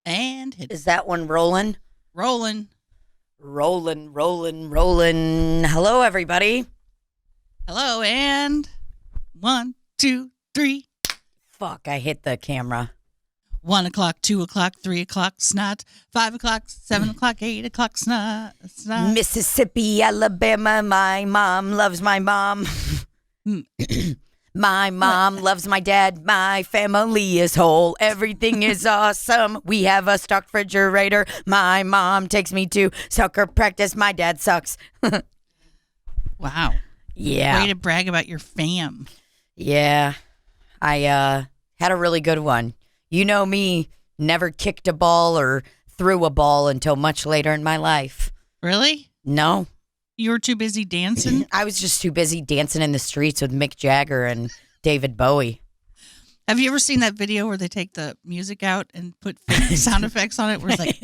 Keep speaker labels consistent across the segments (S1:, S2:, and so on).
S1: And hit
S2: Is that one rolling?
S1: rolling.
S2: Rolling. Hello, everybody.
S1: Hello, and 1, 2, 3.
S2: Fuck, I hit the camera.
S1: 1 o'clock, 2 o'clock, 3 o'clock, snot. 5 o'clock, 7 o'clock, 8 o'clock, snot.
S2: Mississippi, Alabama, my mom loves my mom. My mom loves my dad. My family is whole. Everything is awesome. We have a stocked refrigerator. My mom takes me to soccer practice. My dad sucks.
S1: Wow.
S2: Yeah.
S1: Way to brag about your fam.
S2: Yeah. I had a really good one. You know me, never kicked a ball or threw a ball until much later in my life.
S1: Really?
S2: No.
S1: You were too busy dancing?
S2: I was just too busy dancing in the streets with Mick Jagger and David Bowie.
S1: Have you ever seen that video where they take the music out and put fake sound effects on it? Where it's like,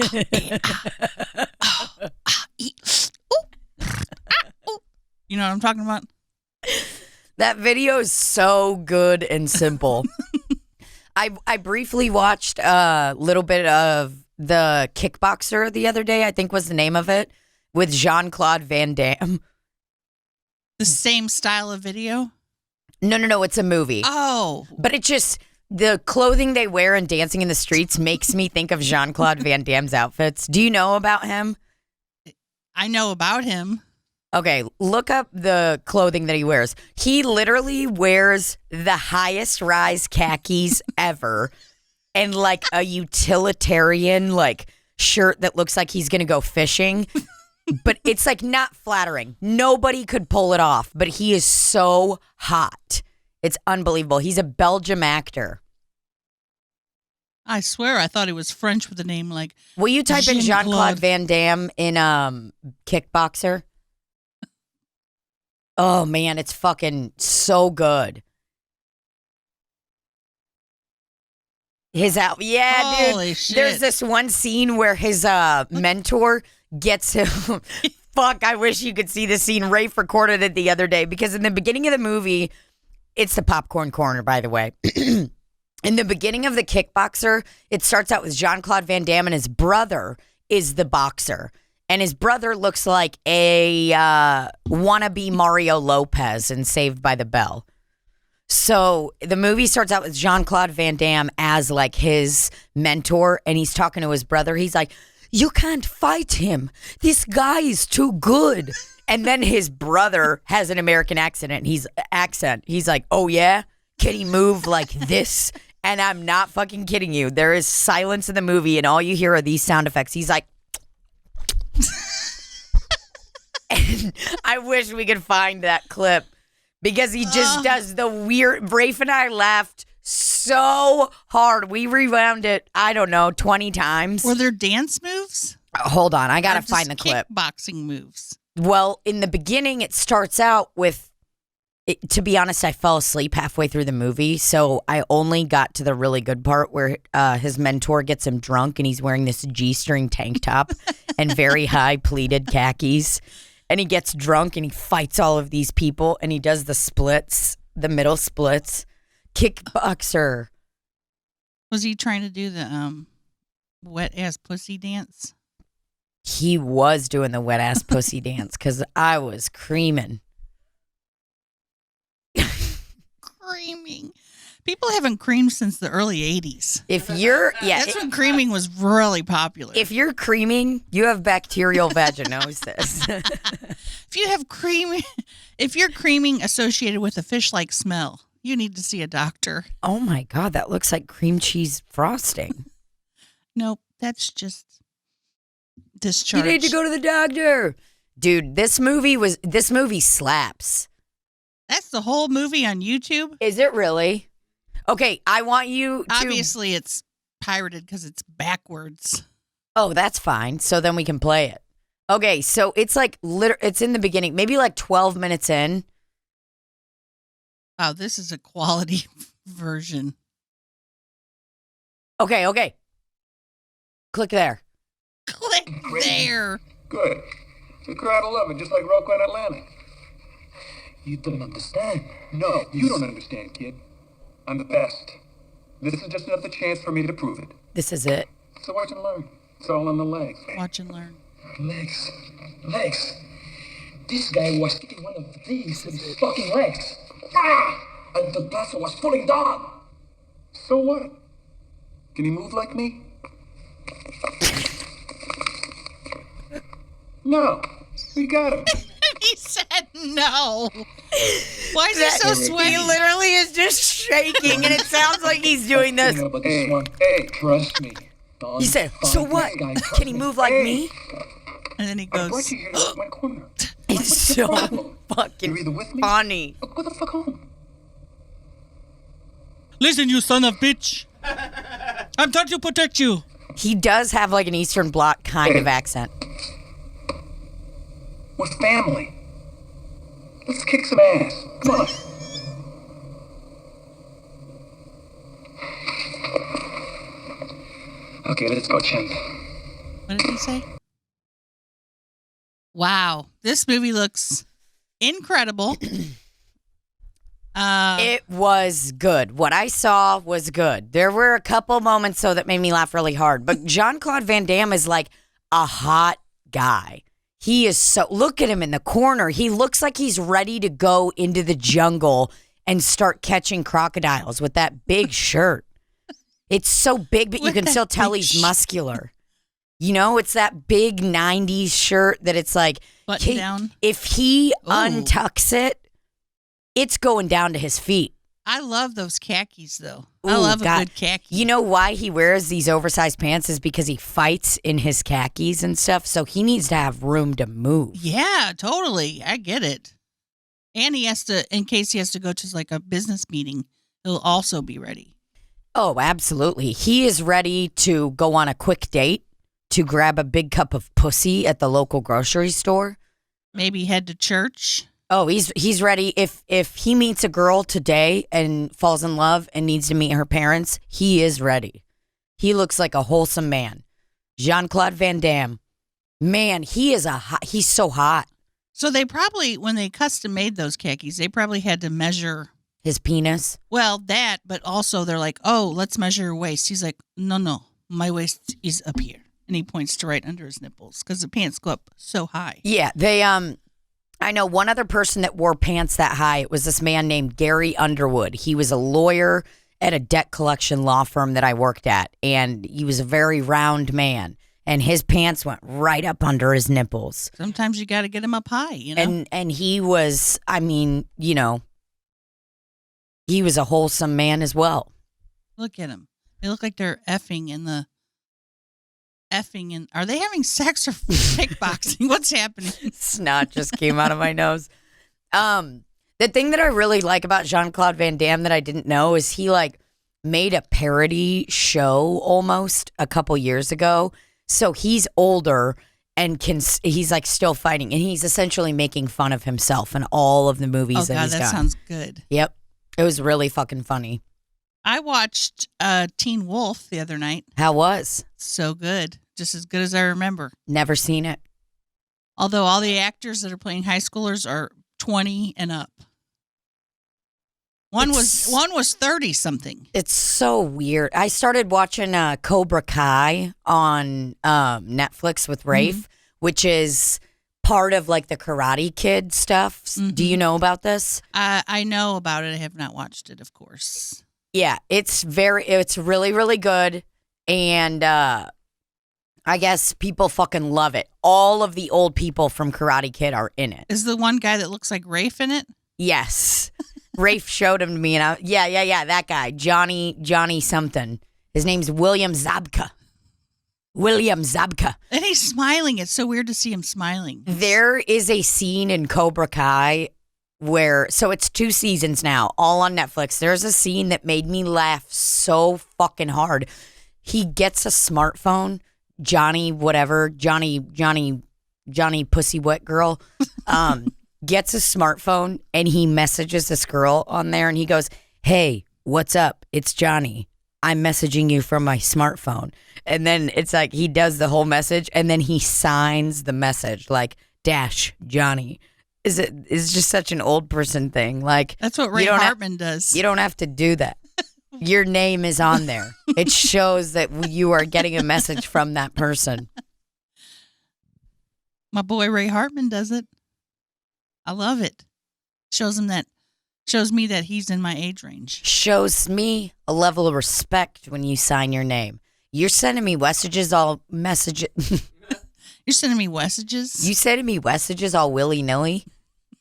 S1: you know what I'm talking about?
S2: That video is so good and simple. I briefly watched a little bit of the Kickboxer the other day, I think was the name of it, with Jean-Claude Van Damme.
S1: The same style of video?
S2: No, it's a movie.
S1: Oh.
S2: But it just, the clothing they wear and dancing in the streets makes me think of Jean-Claude Van Damme's outfits. Do you know about him?
S1: I know about him.
S2: Okay, look up the clothing that he wears. He literally wears the highest rise khakis ever and like a utilitarian like shirt that looks like he's going to go fishing. But it's like not flattering. Nobody could pull it off, but he is so hot. It's unbelievable. He's a Belgium actor.
S1: I swear I thought it was French with a name like
S2: Will you type in
S1: Jean-Claude
S2: Jean-Claude Van Damme in Kickboxer? Oh man, it's fucking so good. His out, yeah,
S1: Holy
S2: dude.
S1: shit.
S2: There's this one scene where his mentor gets him. Fuck, I wish you could see the scene. Rafe recorded it the other day because in the beginning of the movie, it's the popcorn corner, by the way. In the beginning of the Kickboxer, it starts out with Jean-Claude Van Damme and his brother is the boxer. And his brother looks like a wannabe Mario Lopez in Saved by the Bell. So the movie starts out with Jean-Claude Van Damme as like his mentor, and he's talking to his brother. He's like, "You can't fight him. This guy is too good." And then his brother has an American accent, and he's like, "Oh yeah? Can he move like this?" And I'm not fucking kidding you. There is silence in the movie, and all you hear are these sound effects. He's like, and I wish we could find that clip because he just does the weird. Rafe and I laughed so hard. We rewound it, I don't know, 20 times.
S1: Were there dance moves?
S2: Hold on, I gotta
S1: Or just
S2: find the clip.
S1: Kickboxing moves.
S2: Well, in the beginning, it starts out with, to be honest, I fell asleep halfway through the movie, so I only got to the really good part where his mentor gets him drunk and he's wearing this G-string tank top and very high pleated khakis. And he gets drunk and he fights all of these people and he does the splits, the middle splits. Kickboxer.
S1: Was he trying to do the wet ass pussy dance?
S2: He was doing the wet ass pussy dance because I was creaming.
S1: Creaming. People haven't creamed since the early 80s.
S2: If you're,
S1: That's when creaming was really popular.
S2: if you're creaming, you have bacterial vaginosis.
S1: If you're creaming associated with a fish-like smell, you need to see a doctor.
S2: Oh my God, that looks like cream cheese frosting.
S1: Nope, that's just discharge.
S2: You need to go to the doctor. Dude, this movie slaps.
S1: That's the whole movie on YouTube?
S2: Is it really? Okay, I want you to...
S1: Obviously, it's pirated because it's backwards.
S2: Oh, that's fine. So then we can play it. Okay, so it's like, it's in the beginning, maybe like 12 minutes in.
S1: Wow, this is a quality version.
S2: Okay. Click there.
S1: Click there.
S3: Good. It's a crowd of 11, just like Rockwell and Atlanta. You don't understand. No, you don't understand, kid. I'm the best. This is just another chance for me to prove it.
S2: This is it.
S3: So watch and learn. It's all in the legs.
S1: Watch and learn.
S3: Legs. Legs. This guy was kicking one of these with his fucking legs. Ah! And the blaster was falling down. So what? Can he move like me? No. We got him.
S1: He said no. Why is he so sweaty?
S2: He literally is just shaking, and it sounds like he's doing this.
S3: You know about this one? Hey, trust me.
S2: He said, so what? Can he move like me?
S1: And then he
S3: I
S1: goes,
S3: brought you here to sit in my corner.
S2: It's so fucking
S3: You're either with me?
S2: funny.
S3: Or go the fuck home.
S1: listen, you son of bitch. I'm trying to protect you.
S2: He does have like an Eastern Bloc kind of accent.
S3: We're family. Let's kick some ass. Come on. Okay, let's go, champ.
S1: What did he say? Wow. This movie looks incredible.
S2: It was good. What I saw was good. There were a couple moments, though, that made me laugh really hard. But Jean-Claude Van Damme is like a hot guy. He is so... Look at him in the corner. He looks like he's ready to go into the jungle and start catching crocodiles with that big shirt. It's so big, but you can still tell he's muscular. You know, it's that big 90s shirt that it's like...
S1: Button down.
S2: If he untucks it, it's going down to his feet.
S1: I love those khakis, though. I love a good khaki.
S2: You know why he wears these oversized pants is because he fights in his khakis and stuff, so he needs to have room to move.
S1: Yeah, totally. I get it. And he has to, in case he has to go to like a business meeting, he'll also be ready.
S2: Oh, absolutely. He is ready to go on a quick date to grab a big cup of pussy at the local grocery store.
S1: Maybe head to church.
S2: Oh, he's ready. If he meets a girl today and falls in love and needs to meet her parents, he is ready. He looks like a wholesome man. Jean-Claude Van Damme. Man, he's so hot.
S1: So they probably, when they custom made those khakis, they probably had to measure
S2: his penis.
S1: Well, that, but also they're like, oh, let's measure your waist. He's like, no, my waist is up here. And he points to right under his nipples because the pants go up so high.
S2: Yeah, I know one other person that wore pants that high. It was this man named Gary Underwood. He was a lawyer at a debt collection law firm that I worked at, and he was a very round man, and his pants went right up under his nipples.
S1: Sometimes you got to get him up high, you know?
S2: And he was, I mean, you know, he was a wholesome man as well.
S1: Look at him. They look like they're effing are they having sex or kickboxing? What's happening?
S2: Snot just came out of my nose. The thing that I really like about Jean-Claude Van Damme that I didn't know is he like made a parody show almost a couple years ago. So he's older and he's like still fighting, and he's essentially making fun of himself in all of the movies he's done.
S1: That sounds good.
S2: Yep. It was really fucking funny.
S1: I watched Teen Wolf the other night.
S2: How was?
S1: So good. Just as good as I remember.
S2: Never seen it.
S1: Although all the actors that are playing high schoolers are 20 and up. One was 30 something.
S2: It's so weird. I started watching Cobra Kai on Netflix with Rafe, which is part of like the Karate Kid stuff. Mm-hmm. Do you know about this?
S1: I know about it. I have not watched it, of course.
S2: Yeah, it's really, really good. And I guess people fucking love it. All of the old people from Karate Kid are in it.
S1: Is the one guy that looks like Rafe in it?
S2: Yes. Rafe showed him to me, and yeah, that guy, Johnny something. His name's William Zabka.
S1: And he's smiling. It's so weird to see him smiling.
S2: There is a scene in Cobra Kai so it's 2 seasons now, all on Netflix. There's a scene that made me laugh so fucking hard. He gets a smartphone, Johnny Pussy Wet Girl, gets a smartphone, and he messages this girl on there, and he goes, "Hey, what's up? It's Johnny. I'm messaging you from my smartphone." And then it's like he does the whole message, and then he signs the message like Johnny. It's just such an old person thing. Like
S1: that's what Ray Hartman does.
S2: You don't have to do that. Your name is on there. It shows that you are getting a message from that person.
S1: My boy Ray Hartman does it. I love it. Shows me that he's in my age range.
S2: Shows me a level of respect when you sign your name. You're sending me messages all
S1: You're sending me messages?
S2: You sending me messages all willy-nilly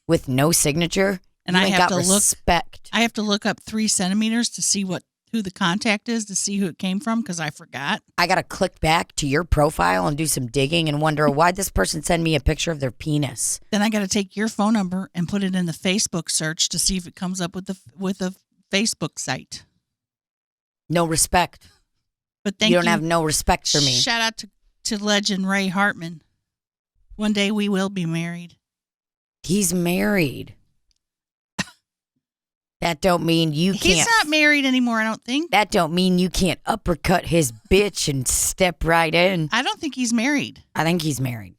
S2: with no signature?
S1: And
S2: you
S1: I
S2: ain't
S1: have
S2: got
S1: to
S2: respect.
S1: I have to look up 3 centimeters to see who the contact is, to see who it came from, because I forgot.
S2: I got to click back to your profile and do some digging and wonder why this person send me a picture of their penis.
S1: Then I got to take your phone number and put it in the Facebook search to see if it comes up with a Facebook site.
S2: No respect.
S1: But thank you.
S2: You don't have no respect for me.
S1: Shout out to legend Ray Hartman. One day we will be married.
S2: He's married. That don't mean you can't.
S1: He's not married anymore, I don't think.
S2: That don't mean you can't uppercut his bitch and step right in.
S1: I don't think he's married.
S2: I think he's married.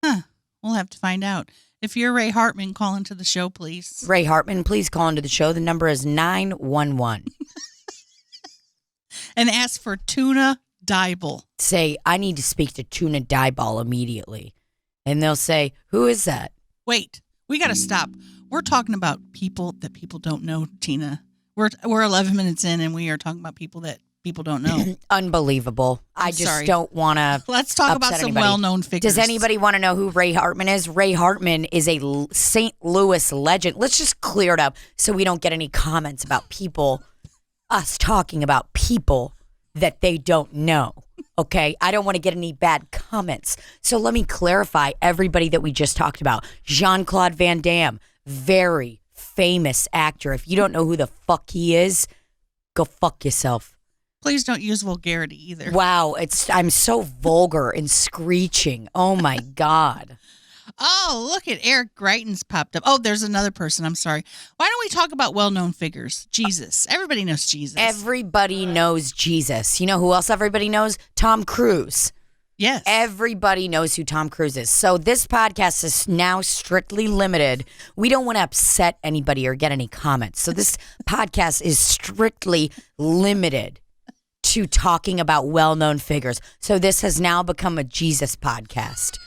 S1: Huh. We'll have to find out. If you're Ray Hartman, call into the show, please.
S2: Ray Hartman, please call into the show. The number is 911.
S1: And ask for Tuna Dybel.
S2: Say, I need to speak to Tuna Dybel immediately. And they'll say, who is that?
S1: Wait, we got to stop. We're talking about people that people don't know, Tina. We're 11 minutes in, and we are talking about people that people don't know.
S2: Unbelievable. I just don't want to.
S1: Let's talk about some well-known figures.
S2: Does anybody want to know who Ray Hartman is? Ray Hartman is a St. Louis legend. Let's just clear it up so we don't get any comments about people, us talking about people that they don't know. Okay, I don't want to get any bad comments. So let me clarify everybody that we just talked about. Jean-Claude Van Damme, very famous actor. If you don't know who the fuck he is, go fuck yourself.
S1: Please don't use vulgarity either.
S2: Wow, I'm so vulgar and screeching. Oh my God.
S1: Oh, look at Eric Greitens popped up. Oh, there's another person. I'm sorry. Why don't we talk about well-known figures? Jesus. Everybody knows Jesus.
S2: Everybody knows Jesus. You know who else everybody knows? Tom Cruise.
S1: Yes.
S2: Everybody knows who Tom Cruise is. So this podcast is now strictly limited. We don't want to upset anybody or get any comments. So this podcast is strictly limited to talking about well-known figures. So this has now become a Jesus podcast.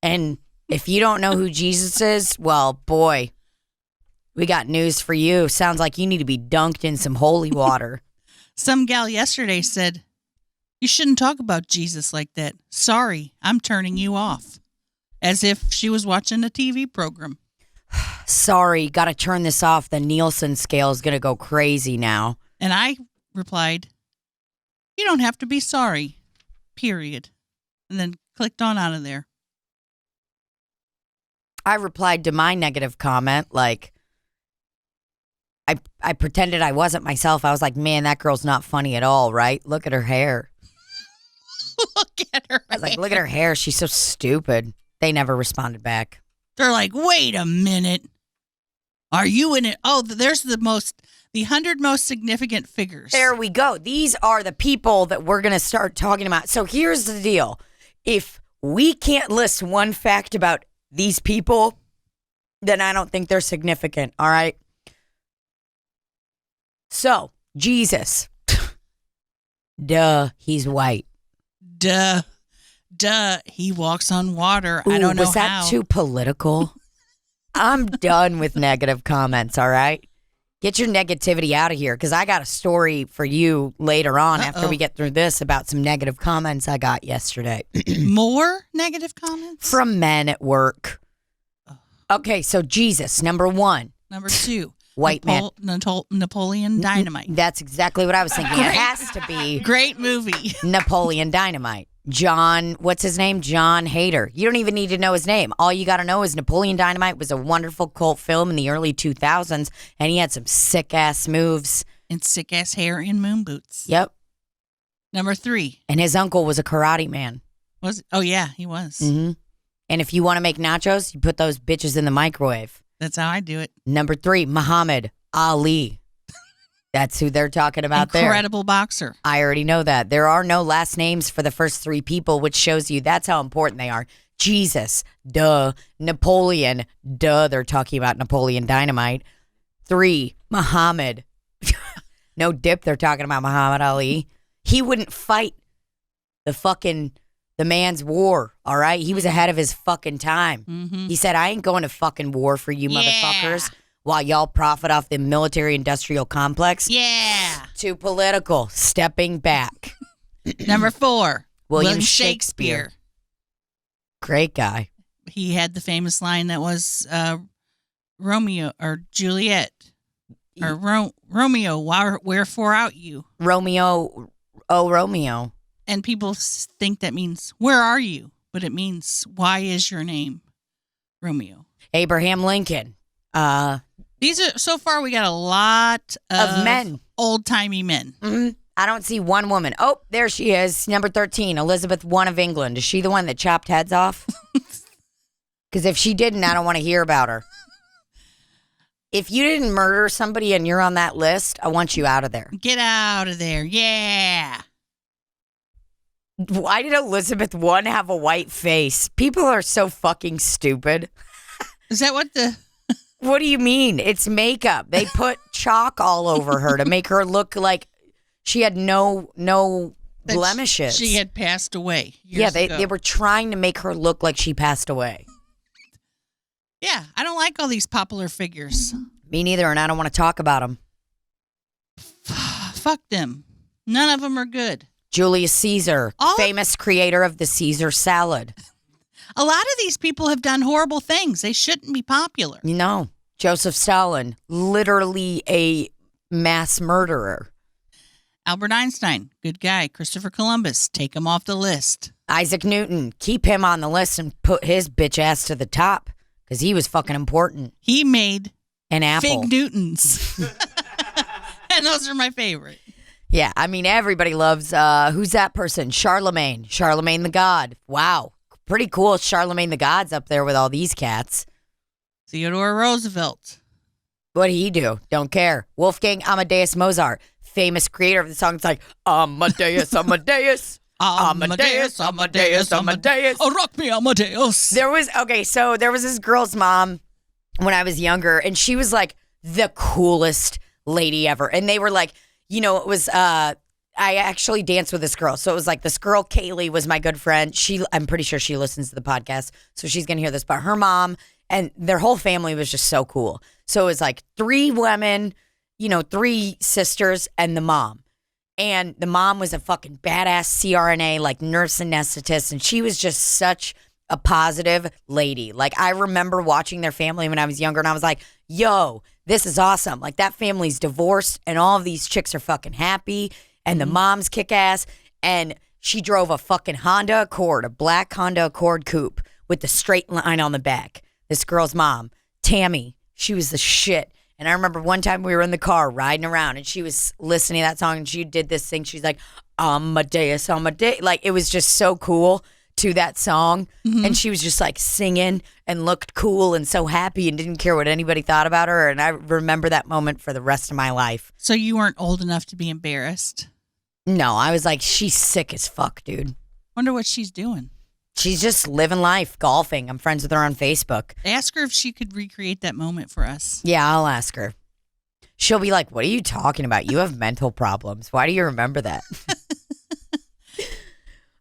S2: And if you don't know who Jesus is, well, boy, we got news for you. Sounds like you need to be dunked in some holy water.
S1: Some gal yesterday said, you shouldn't talk about Jesus like that. Sorry, I'm turning you off. As if she was watching a TV program.
S2: Sorry, got to turn this off. The Nielsen scale is going to go crazy now.
S1: And I replied, you don't have to be sorry, period. And then clicked on out of there.
S2: I replied to my negative comment, like, I pretended I wasn't myself. I was like, man, that girl's not funny at all, right? Look at her hair.
S1: Look at her.
S2: I was like, look at her hair. She's so stupid. They never responded back.
S1: They're like, wait a minute. Are you in it? Oh, there's the 100 most significant figures.
S2: There we go. These are the people that we're going to start talking about. So here's the deal. If we can't list one fact about these people, then I don't think they're significant, all right? So, Jesus. Duh, he's white.
S1: Duh, he walks on water.
S2: Ooh,
S1: I don't know
S2: was that
S1: how.
S2: too political? I'm done with negative comments, all right? Get your negativity out of here, because I got a story for you later on after we get through this about some negative comments I got yesterday.
S1: More negative comments?
S2: From men at work. Okay, so Jesus, number 1.
S1: Number 2.
S2: White man.
S1: Napoleon Dynamite.
S2: That's exactly what I was thinking. It has to be
S1: Great movie.
S2: Napoleon Dynamite. John, what's his name? John Hader. You don't even need to know his name. All you got to know is Napoleon Dynamite was a wonderful cult film in the early 2000s, and he had some sick-ass moves.
S1: And sick-ass hair and moon boots.
S2: Yep.
S1: Number 3.
S2: And his uncle was a karate man.
S1: Was it? Oh, yeah, he was.
S2: Mm-hmm. And if you want to make nachos, you put those bitches in the microwave.
S1: That's how I do it.
S2: Number 3, Muhammad Ali. That's who they're talking about there.
S1: Incredible boxer.
S2: I already know that. There are no last names for the first 3 people, which shows you that's how important they are. Jesus, duh. Napoleon, duh. They're talking about Napoleon Dynamite. 3, Muhammad. No dip. They're talking about Muhammad Ali. He wouldn't fight the man's war, all right? He was ahead of his fucking time.
S1: Mm-hmm.
S2: He said, I ain't going to fucking war for you motherfuckers while y'all profit off the military-industrial complex.
S1: Yeah.
S2: Too political. Stepping back.
S1: Number 4,
S2: William Shakespeare. Great guy.
S1: He had the famous line that was Romeo or Juliet or Romeo, wherefore out you?
S2: Romeo, oh, Romeo.
S1: And people think that means, where are you? But it means, why is your name Romeo?
S2: Abraham Lincoln.
S1: These are, so far we got a lot of
S2: men.
S1: Old-timey men.
S2: Mm-hmm. I don't see one woman. Oh, there she is. Number 13, Elizabeth I of England. Is she the one that chopped heads off? Because if she didn't, I don't want to hear about her. If you didn't murder somebody and you're on that list, I want you out of there.
S1: Get out of there. Yeah.
S2: Why did Elizabeth I have a white face? People are so fucking stupid.
S1: Is that what the...
S2: What do you mean? It's makeup. They put chalk all over her to make her look like she had no blemishes.
S1: She had passed away.
S2: Yeah, they were trying to make her look like she passed away.
S1: Yeah, I don't like all these popular figures.
S2: Me neither, and I don't want to talk about them.
S1: Fuck them. None of them are good.
S2: Julius Caesar, famous creator of the Caesar salad.
S1: A lot of these people have done horrible things. They shouldn't be popular.
S2: No. Joseph Stalin, literally a mass murderer.
S1: Albert Einstein, good guy. Christopher Columbus, take him off the list.
S2: Isaac Newton, keep him on the list and put his bitch ass to the top because he was fucking important.
S1: He made
S2: an apple.
S1: Fig Newtons. And those are my favorite.
S2: Yeah, I mean, everybody loves, who's that person? Charlemagne the God. Wow. Pretty cool. Charlemagne the God's up there with all these cats.
S1: Theodore Roosevelt.
S2: What'd he do? Don't care. Wolfgang Amadeus Mozart, famous creator of the song. It's like, Amadeus, Amadeus. Amadeus, Amadeus, Amadeus.
S1: Oh, rock me, Amadeus.
S2: There was this girl's mom when I was younger, and she was like the coolest lady ever. And they were like, you know, it was, I actually danced with this girl. So it was like this girl, Kaylee, was my good friend. I'm pretty sure she listens to the podcast, so she's going to hear this. But her mom and their whole family was just so cool. So it was like 3 women, 3 sisters, and the mom. And the mom was a fucking badass CRNA, like nurse anesthetist. And she was just such a positive lady. Like, I remember watching their family when I was younger, and I was like, yo, this is awesome. Like, that family's divorced, and all of these chicks are fucking happy. And the mom's kick ass. And she drove a fucking Honda Accord, a black Honda Accord coupe with the straight line on the back. This girl's mom, Tammy, she was the shit. And I remember one time we were in the car riding around and she was listening to that song and she did this thing. She's like, Amadeus, Amadeus. Like, it was just so cool to that song. Mm-hmm. And she was just like singing and looked cool and so happy and didn't care what anybody thought about her. And I remember that moment for the rest of my life.
S1: So you weren't old enough to be embarrassed?
S2: No, I was like, she's sick as fuck, dude.
S1: Wonder what she's doing.
S2: She's just living life, golfing. I'm friends with her on Facebook.
S1: Ask her if she could recreate that moment for us.
S2: Yeah, I'll ask her. She'll be like, what are you talking about? You have mental problems. Why do you remember that?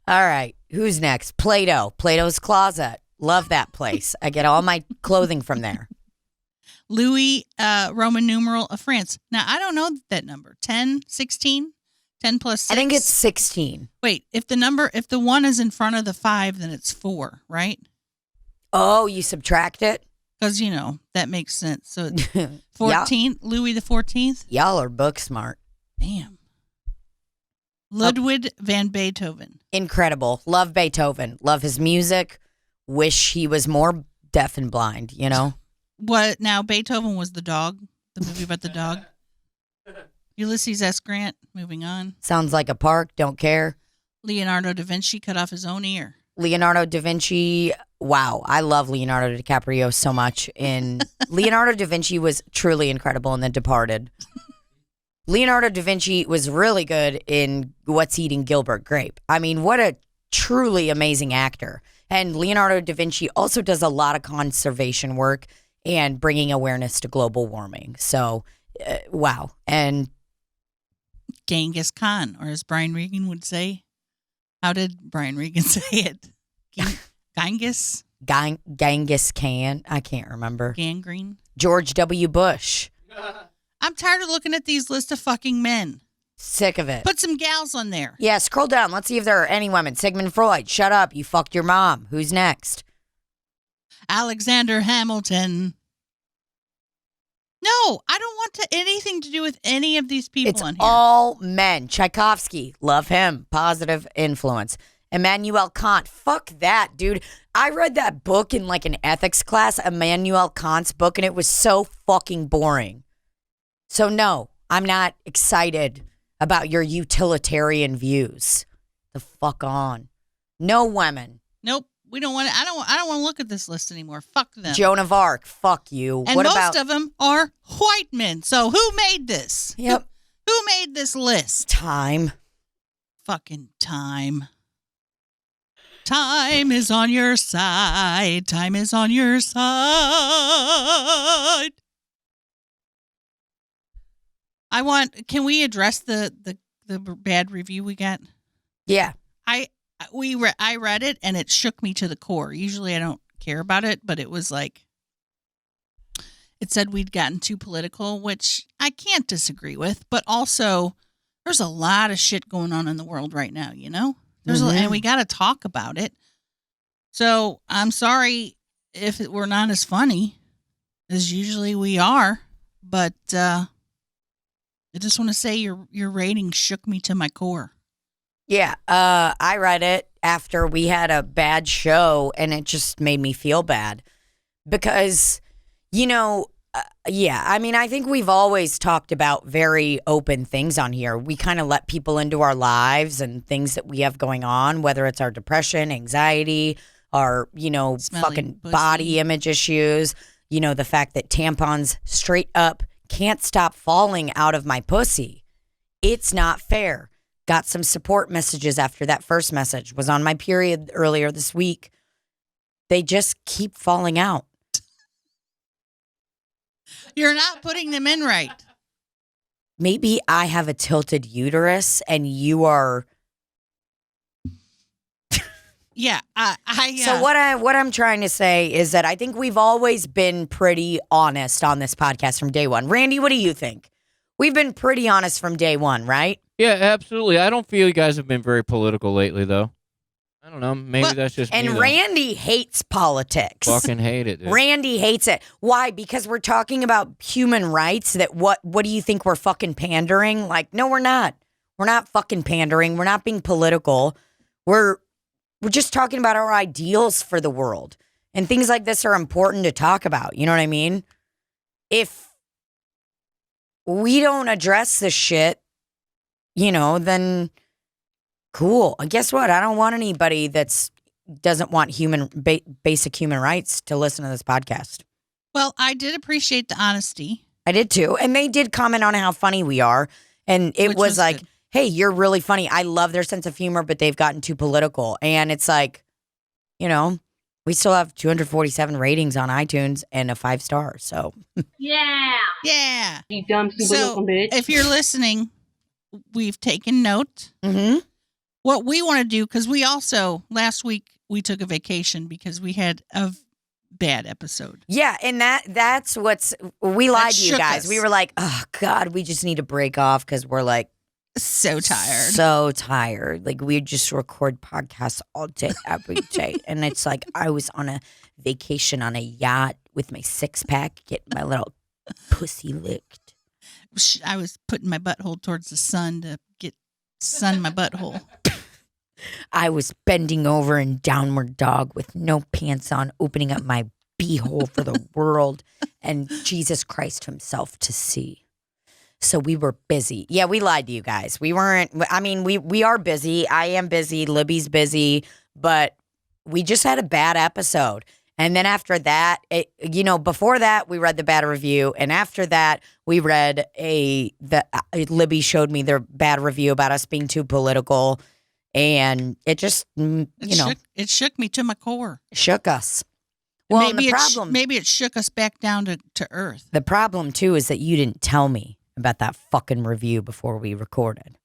S2: All right. Who's next? Play-Doh. Play-Doh's Closet. Love that place. I get all my clothing from there.
S1: Louis, Roman numeral of France. Now, I don't know that number. 10, 16? 10 plus 6?
S2: I think it's 16.
S1: Wait, if the 1 is in front of the 5, then it's 4, right?
S2: Oh, you subtract it?
S1: Because, that makes sense. So 14, Louis the 14th?
S2: Y'all are book smart.
S1: Damn. Ludwig van Beethoven.
S2: Incredible. Love Beethoven. Love his music. Wish he was more deaf and blind,
S1: What, now Beethoven was the dog? The movie about the dog? Ulysses S. Grant, moving on.
S2: Sounds like a park, don't care.
S1: Leonardo da Vinci cut off his own ear.
S2: Leonardo da Vinci, wow. I love Leonardo DiCaprio so much. Leonardo da Vinci was truly incredible in The Departed. Leonardo da Vinci was really good in What's Eating Gilbert Grape. I mean, what a truly amazing actor. And Leonardo da Vinci also does a lot of conservation work and bringing awareness to global warming. So, wow. And
S1: Genghis Khan, or as Brian Regan would say. How did Brian Regan say it? Genghis?
S2: Genghis Khan. I can't remember.
S1: Gangrene?
S2: George W. Bush.
S1: I'm tired of looking at these list of fucking men.
S2: Sick of it.
S1: Put some gals on there.
S2: Yeah, scroll down. Let's see if there are any women. Sigmund Freud. Shut up. You fucked your mom. Who's next?
S1: Alexander Hamilton. No, I don't want anything to do with any of these people
S2: It's
S1: on here.
S2: all men. Tchaikovsky. Love him. Positive influence. Immanuel Kant. Fuck that, dude. I read that book in like an ethics class, Immanuel Kant's book, and it was so fucking boring. So no, I'm not excited about your utilitarian views. The fuck on. No women.
S1: Nope. We don't want to. I don't want to look at this list anymore. Fuck them.
S2: Joan of Arc. Fuck you.
S1: And
S2: what
S1: most
S2: about
S1: of them are white men. So who made this?
S2: Yep.
S1: Who made this list?
S2: time?
S1: Fucking time. Time is on your side. Time is on your side. Can we address the bad review we got?
S2: Yeah.
S1: I read it and it shook me to the core. Usually I don't care about it, but it was like, it said we'd gotten too political, which I can't disagree with, but also there's a lot of shit going on in the world right now, you know? And we got to talk about it. So I'm sorry if we're not as funny as usually we are, but I just want to say your rating shook me to my core.
S2: Yeah. I read it after we had a bad show, and it just made me feel bad because, I mean, I think we've always talked about very open things on here. We kind of let people into our lives and things that we have going on, whether it's our depression, anxiety, our,
S1: Smelly
S2: fucking
S1: pussy.
S2: body image issues, the fact that tampons straight up can't stop falling out of my pussy. It's not fair. Got some support messages after that first message. Was on my period earlier this week. They just keep falling out.
S1: You're not putting them in right.
S2: Maybe I have a tilted uterus and you are.
S1: Yeah.
S2: So what I'm trying to say is that I think we've always been pretty honest on this podcast from day one. Randy, what do you think? We've been pretty honest from day one, right?
S4: Yeah, absolutely. I don't feel you guys have been very political lately, though. I don't know. Maybe that's just me,
S2: And
S4: though.
S2: Randy hates politics.
S4: Fucking hate it, dude.
S2: Randy hates it. Why? Because we're talking about human rights. That what do you think we're fucking pandering? Like, no, we're not. We're not fucking pandering. We're not being political. We're just talking about our ideals for the world. And things like this are important to talk about. You know what I mean? If we don't address this shit, then cool. And guess what? I don't want anybody doesn't want basic human rights to listen to this podcast.
S1: Well, I did appreciate the honesty.
S2: I did too. And they did comment on how funny we are. And it
S1: Which
S2: was
S1: was
S2: like,
S1: good.
S2: hey, you're really funny. I love their sense of humor, but they've gotten too political. And it's like, we still have 247 ratings on iTunes and a 5-star. So
S5: Yeah.
S1: Yeah.
S5: You dumb stupid
S1: So
S5: little bitch.
S1: if you're listening, we've taken note.
S2: mhm.
S1: What we want to do, because we also, last week, we took a vacation because we had a bad episode.
S2: Yeah, and that's we lied to you
S1: shook
S2: guys.
S1: us.
S2: We were like, oh God, we just need to break off because we're like
S1: So tired.
S2: so tired. Like we just record podcasts all day, every day. And it's like I was on a vacation on a yacht with my 6-pack, getting my little pussy licked.
S1: I was putting my butthole towards the sun to get sun my butthole.
S2: I was bending over in downward dog with no pants on, opening up my beehole for the world and Jesus Christ himself to see. So we were busy. Yeah, we lied to you guys. We weren't, I mean, we are busy. I am busy. Libby's busy, but we just had a bad episode. And then after that, before that, we read the bad review. And after that, we read Libby showed me their bad review about us being too political. And it just,
S1: It shook me to my core.
S2: shook us. Well,
S1: maybe
S2: the problem,
S1: maybe it shook us back down to earth.
S2: the problem too is that you didn't tell me about that fucking review before we recorded.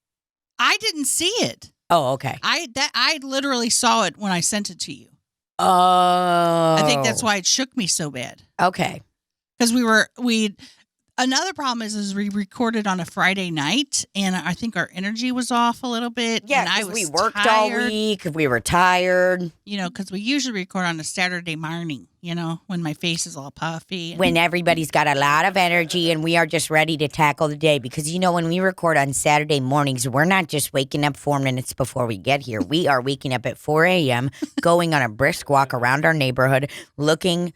S1: I didn't see it.
S2: Oh, okay.
S1: I literally saw it when I sent it to you.
S2: Oh.
S1: I think that's why it shook me so bad.
S2: Okay.
S1: Because another problem is we recorded on a Friday night, and I think our energy was off a little bit.
S2: Yeah,
S1: and I
S2: because
S1: was
S2: we worked
S1: tired,
S2: all week. We were tired.
S1: Because we usually record on a Saturday morning, when my face is all puffy.
S2: When everybody's got a lot of energy and we are just ready to tackle the day. Because, when we record on Saturday mornings, we're not just waking up 4 minutes before we get here. We are waking up at 4 a.m., going on a brisk walk around our neighborhood,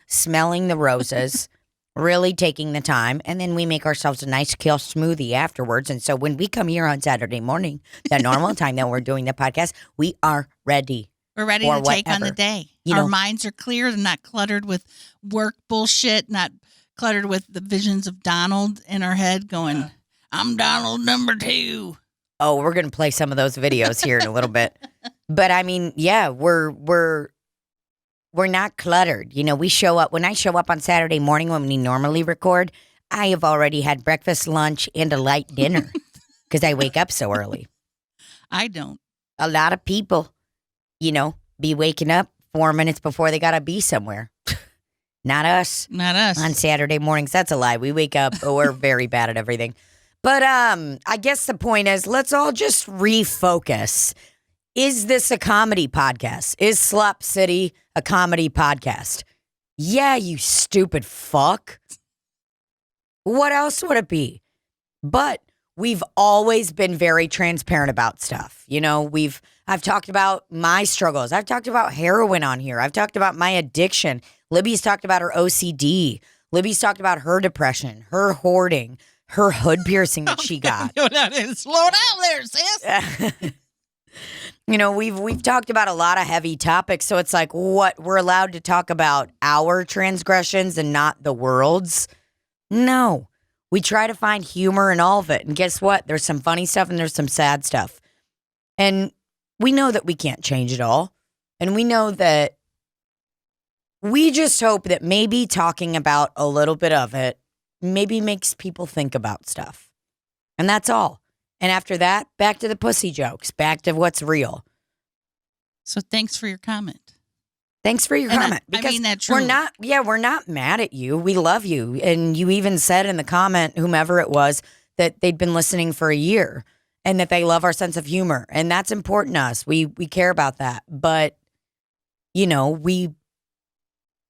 S2: smelling the roses, really taking the time. And then we make ourselves a nice kale smoothie afterwards. And so when we come here on Saturday morning, the normal time that we're doing the podcast, we are ready.
S1: We're ready to take on the day. Our minds are clear and not cluttered with work bullshit, not cluttered with the visions of Donald in our head going, I'm Donald number 2.
S2: Oh, we're going to play some of those videos here in a little bit. But I mean, yeah, we're not cluttered. We show up. When I show up on Saturday morning when we normally record, I have already had breakfast, lunch, and a light dinner because I wake up so early.
S1: I don't.
S2: A lot of people, be waking up 4 minutes before they got to be somewhere. Not us.
S1: Not us.
S2: On Saturday mornings. That's a lie. We wake up. We're very bad at everything. But I guess the point is, let's all just refocus. Is this a comedy podcast? Is Slop City a comedy podcast? Yeah, you stupid fuck. What else would it be? But we've always been very transparent about stuff. I've talked about my struggles. I've talked about heroin on here. I've talked about my addiction. Libby's talked about her OCD. Libby's talked about her depression, her hoarding, her hood piercing that she got.
S1: Slow down there, sis.
S2: We've talked about a lot of heavy topics, so it's like, what, we're allowed to talk about our transgressions and not the world's? No. We try to find humor in all of it, and guess what? There's some funny stuff and there's some sad stuff. And we know that we can't change it all, and we know that we just hope that maybe talking about a little bit of it maybe makes people think about stuff. And that's all. And after that, back to the pussy jokes, back to what's real.
S1: So thanks for your comment.
S2: Thanks for your comment.
S1: I mean that truly.
S2: We're not mad at you. We love you. And you even said in the comment, whomever it was, that they'd been listening for a year and that they love our sense of humor. And that's important to us. We care about that. But,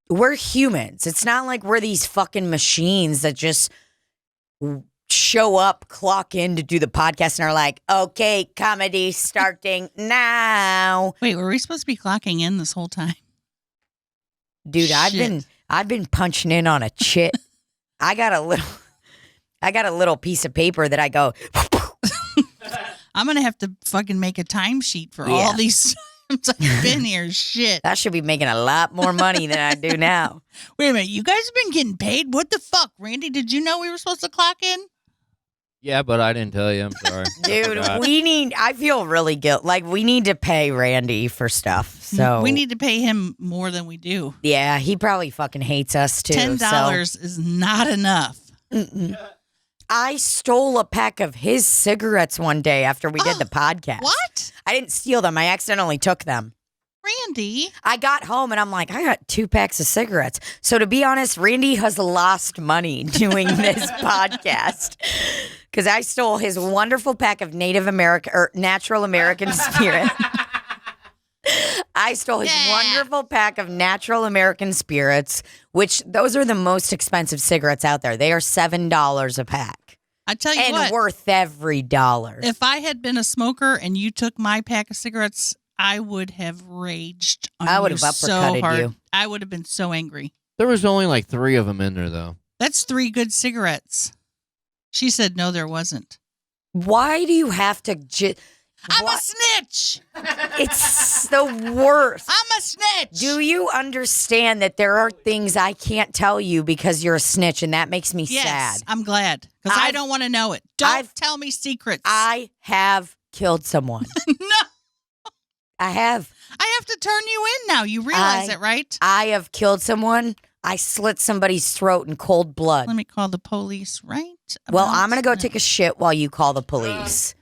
S2: we're humans. It's not like we're these fucking machines that just show up, clock in to do the podcast and are like, okay, comedy starting now.
S1: Wait, were we supposed to be clocking in this whole time?
S2: Dude,
S1: Shit.
S2: I've been punching in on a chit. I got a little piece of paper that I go.
S1: I'm gonna have to fucking make a timesheet for all these times I've been here. Shit.
S2: I should be making a lot more money than I do now.
S1: Wait a minute, you guys have been getting paid? What the fuck, Randy? Did you know we were supposed to clock in?
S4: Yeah, but I didn't tell you. I'm sorry.
S2: Dude, I feel really guilty. Like, we need to pay Randy for stuff. So
S1: we need to pay him more than we do.
S2: Yeah, he probably fucking hates us too.
S1: $10 is not enough.
S2: I stole a pack of his cigarettes one day after we did the podcast.
S1: What?
S2: I didn't steal them. I accidentally took them.
S1: Randy.
S2: I got home and I'm like, I got 2 packs of cigarettes. So to be honest, Randy has lost money doing this podcast because I stole his wonderful pack of Native American or Natural American Spirit. I stole his wonderful pack of Natural American Spirits, which those are the most expensive cigarettes out there. They are $7 a pack.
S1: I tell you
S2: and
S1: what,
S2: worth every dollar.
S1: if I had been a smoker and you took my pack of cigarettes, I would have raged on
S2: I would
S1: you
S2: have
S1: so
S2: uppercutted
S1: hard.
S2: you.
S1: I would have been so angry.
S4: There was only like 3 of them in there, though.
S1: That's 3 good cigarettes. She said, no, there wasn't.
S2: Why do you have to
S1: I'm a snitch.
S2: It's the worst.
S1: I'm a snitch.
S2: Do you understand that there are things I can't tell you because you're a snitch, and that makes me
S1: Yes,
S2: sad?
S1: I'm glad because I don't want to know it. Don't tell me secrets.
S2: I have killed someone.
S1: No.
S2: I have.
S1: I have to turn you in now. You realize it, right?
S2: I have killed someone. I slit somebody's throat in cold blood.
S1: Let me call the police, right?
S2: Well,
S1: about
S2: I'm going to go
S1: now.
S2: take a shit while you call the police.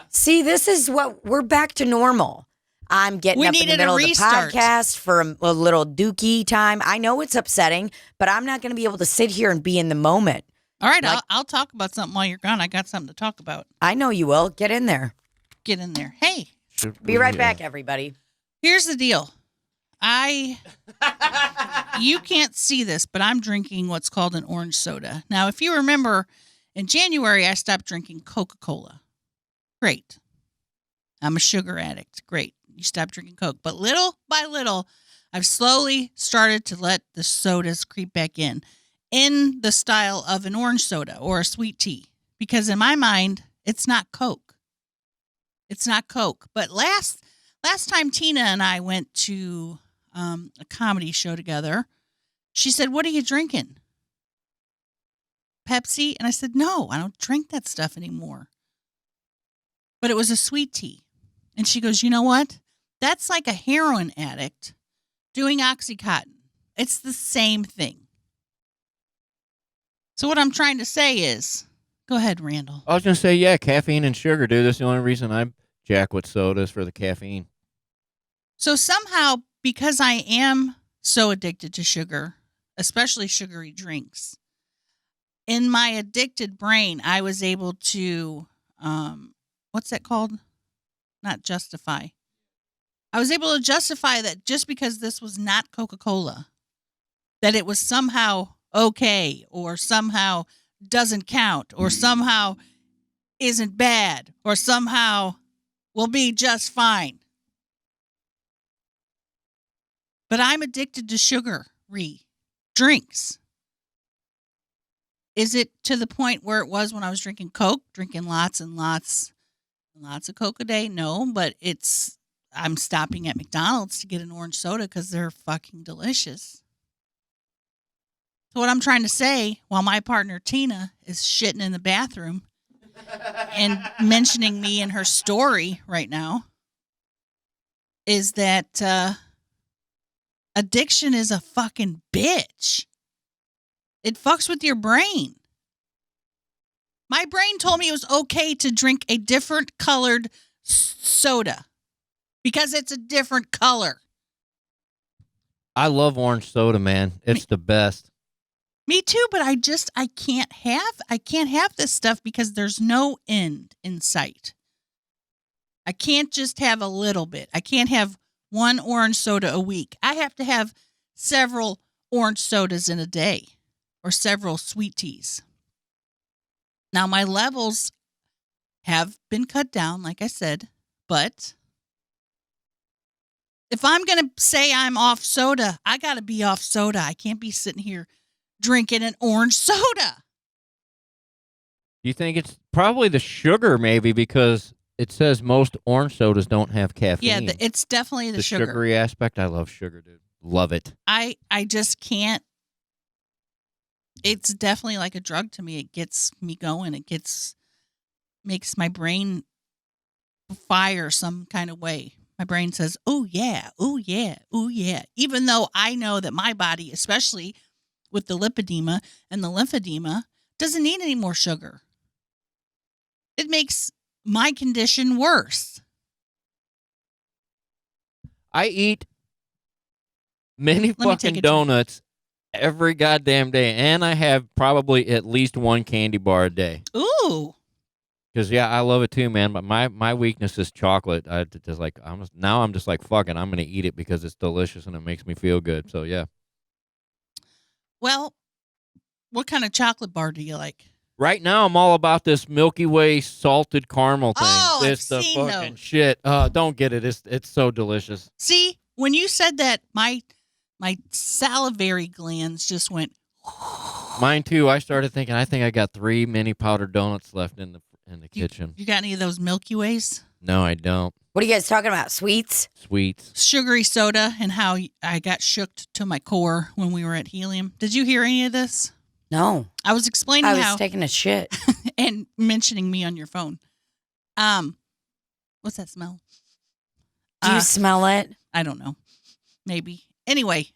S2: See, this is what we're back to normal. I'm getting
S1: We
S2: up in the
S1: needed a
S2: middle of the
S1: restart.
S2: podcast for a little dookie time. I know it's upsetting, but I'm not going to be able to sit here and be in the moment.
S1: All right,
S2: Like-
S1: I'll talk about something while you're gone. I got something to talk about.
S2: I know you will. Get in there.
S1: Get in there. Hey,
S2: Be right back, everybody.
S1: here's the deal. You can't see this, but I'm drinking what's called an orange soda. Now, if you remember, in January, I stopped drinking Coca-Cola. Great. I'm a sugar addict. Great. You stop drinking Coke. But little by little, I've slowly started to let the sodas creep back in the style of an orange soda or a sweet tea. Because in my mind, it's not Coke. It's not Coke. But last time Tina and I went to a comedy show together, she said, "What are you drinking? Pepsi?" And I said, "No, I don't drink that stuff anymore." But it was a sweet tea. And she goes, "You know what? That's like a heroin addict doing Oxycontin. It's the same thing." So what I'm trying to say is, go ahead, Randall.
S4: I was gonna say, yeah, caffeine and sugar, dude. That's the only reason I jack with sodas for the caffeine.
S1: So somehow, because I am so addicted to sugar, especially sugary drinks, in my addicted brain, I was able to, what's that called? Not justify. I was able to justify that just because this was not Coca-Cola, that it was somehow okay, or somehow doesn't count, or somehow isn't bad, or somehow will be just fine. But I'm addicted to sugary drinks. Is it to the point where it was when I was drinking Coke, drinking lots and lots and lots of Coke a day? No, but I'm stopping at McDonald's to get an orange soda because they're fucking delicious. So what I'm trying to say, while my partner Tina is shitting in the bathroom and mentioning me in her story right now, is that addiction is a fucking bitch. It fucks with your brain. My brain told me it was okay to drink a different colored soda because it's a different color.
S4: I love orange soda, man. It's the best.
S1: Me too, but I can't have this stuff because there's no end in sight. I can't just have a little bit. I can't have one orange soda a week. I have to have several orange sodas in a day or several sweet teas. Now, my levels have been cut down, like I said, but if I'm going to say I'm off soda, I got to be off soda. I can't be sitting here drinking an orange soda.
S4: You think it's probably the sugar, maybe, because it says most orange sodas don't have caffeine.
S1: Yeah, it's definitely the sugar.
S4: Sugary aspect. I love sugar, dude. Love it.
S1: I just can't. It's definitely like a drug to me. It gets me going. Makes my brain fire some kind of way. My brain says, "Oh yeah, oh yeah, oh yeah." Even though I know that my body, especially with the lipedema and the lymphedema, doesn't need any more sugar. It makes my condition worse.
S4: I eat many
S1: Let me take
S4: fucking
S1: a drink.
S4: donuts every goddamn day, and I have probably at least one candy bar a day.
S1: Ooh.
S4: Because yeah, I love it too, man. But my weakness is chocolate. I'm just like fuck it. I'm gonna eat it because it's delicious and it makes me feel good. So yeah.
S1: Well, what kind of chocolate bar do you like?
S4: Right now, I'm all about this Milky Way salted caramel thing.
S1: Oh,
S4: it's
S1: I've
S4: the
S1: seen
S4: fucking
S1: those.
S4: shit. Don't get it. It's so delicious.
S1: See, when you said that, my salivary glands just went.
S4: Mine too. I started thinking. I think I got 3 mini powdered donuts left in the kitchen.
S1: You got any of those Milky Ways?
S4: No, I don't.
S2: What are you guys talking about? Sweets?
S4: Sweets.
S1: Sugary soda and how I got shooked to my core when we were at Helium. Did you hear any of this?
S2: No.
S1: I was explaining
S2: I was
S1: how
S2: taking a shit.
S1: and mentioning me on your phone. What's that smell?
S2: Do you smell it?
S1: I don't know. Maybe. Anyway,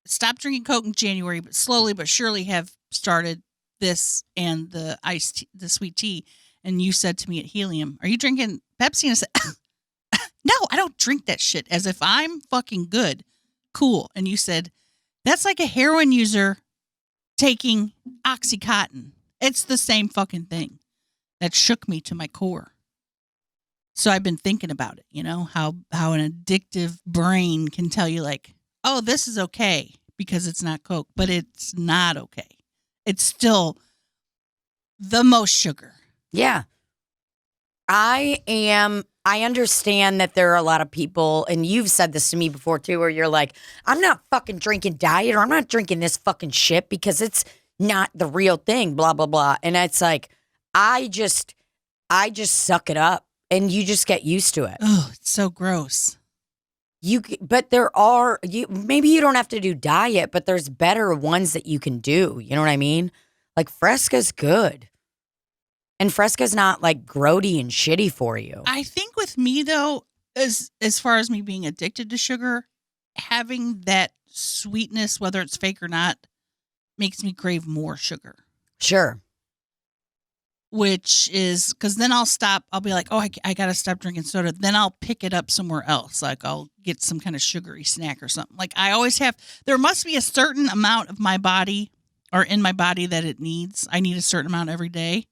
S1: stopped drinking Coke in January, but slowly but surely have started this and the iced tea, the sweet tea. And you said to me at Helium, "Are you drinking Pepsi?" And I said, "No, I don't drink that shit." As if I'm fucking good, cool. And you said, "That's like a heroin user taking OxyContin. It's the same fucking thing." That shook me to my core. So I've been thinking about it, how an addictive brain can tell you like, "Oh, this is okay because it's not Coke," but it's not okay. It's still the most sugar.
S2: Yeah. I understand that there are a lot of people, and you've said this to me before too, where you're like, "I'm not fucking drinking diet, or I'm not drinking this fucking shit because it's not the real thing, blah, blah, blah." And it's like, I just suck it up and you just get used to it.
S1: Oh, it's so gross.
S2: But there are, maybe you don't have to do diet, but there's better ones that you can do. You know what I mean? Like Fresca's good. And Fresca's not like grody and shitty for you.
S1: I think with me though, as far as me being addicted to sugar, having that sweetness, whether it's fake or not, makes me crave more sugar.
S2: Sure.
S1: Which is because then I'll be like, "Oh, I got to stop drinking soda." Then I'll pick it up somewhere else. Like I'll get some kind of sugary snack or something. Like I always have, there must be a certain amount of my body or in my body that it needs. I need a certain amount every day.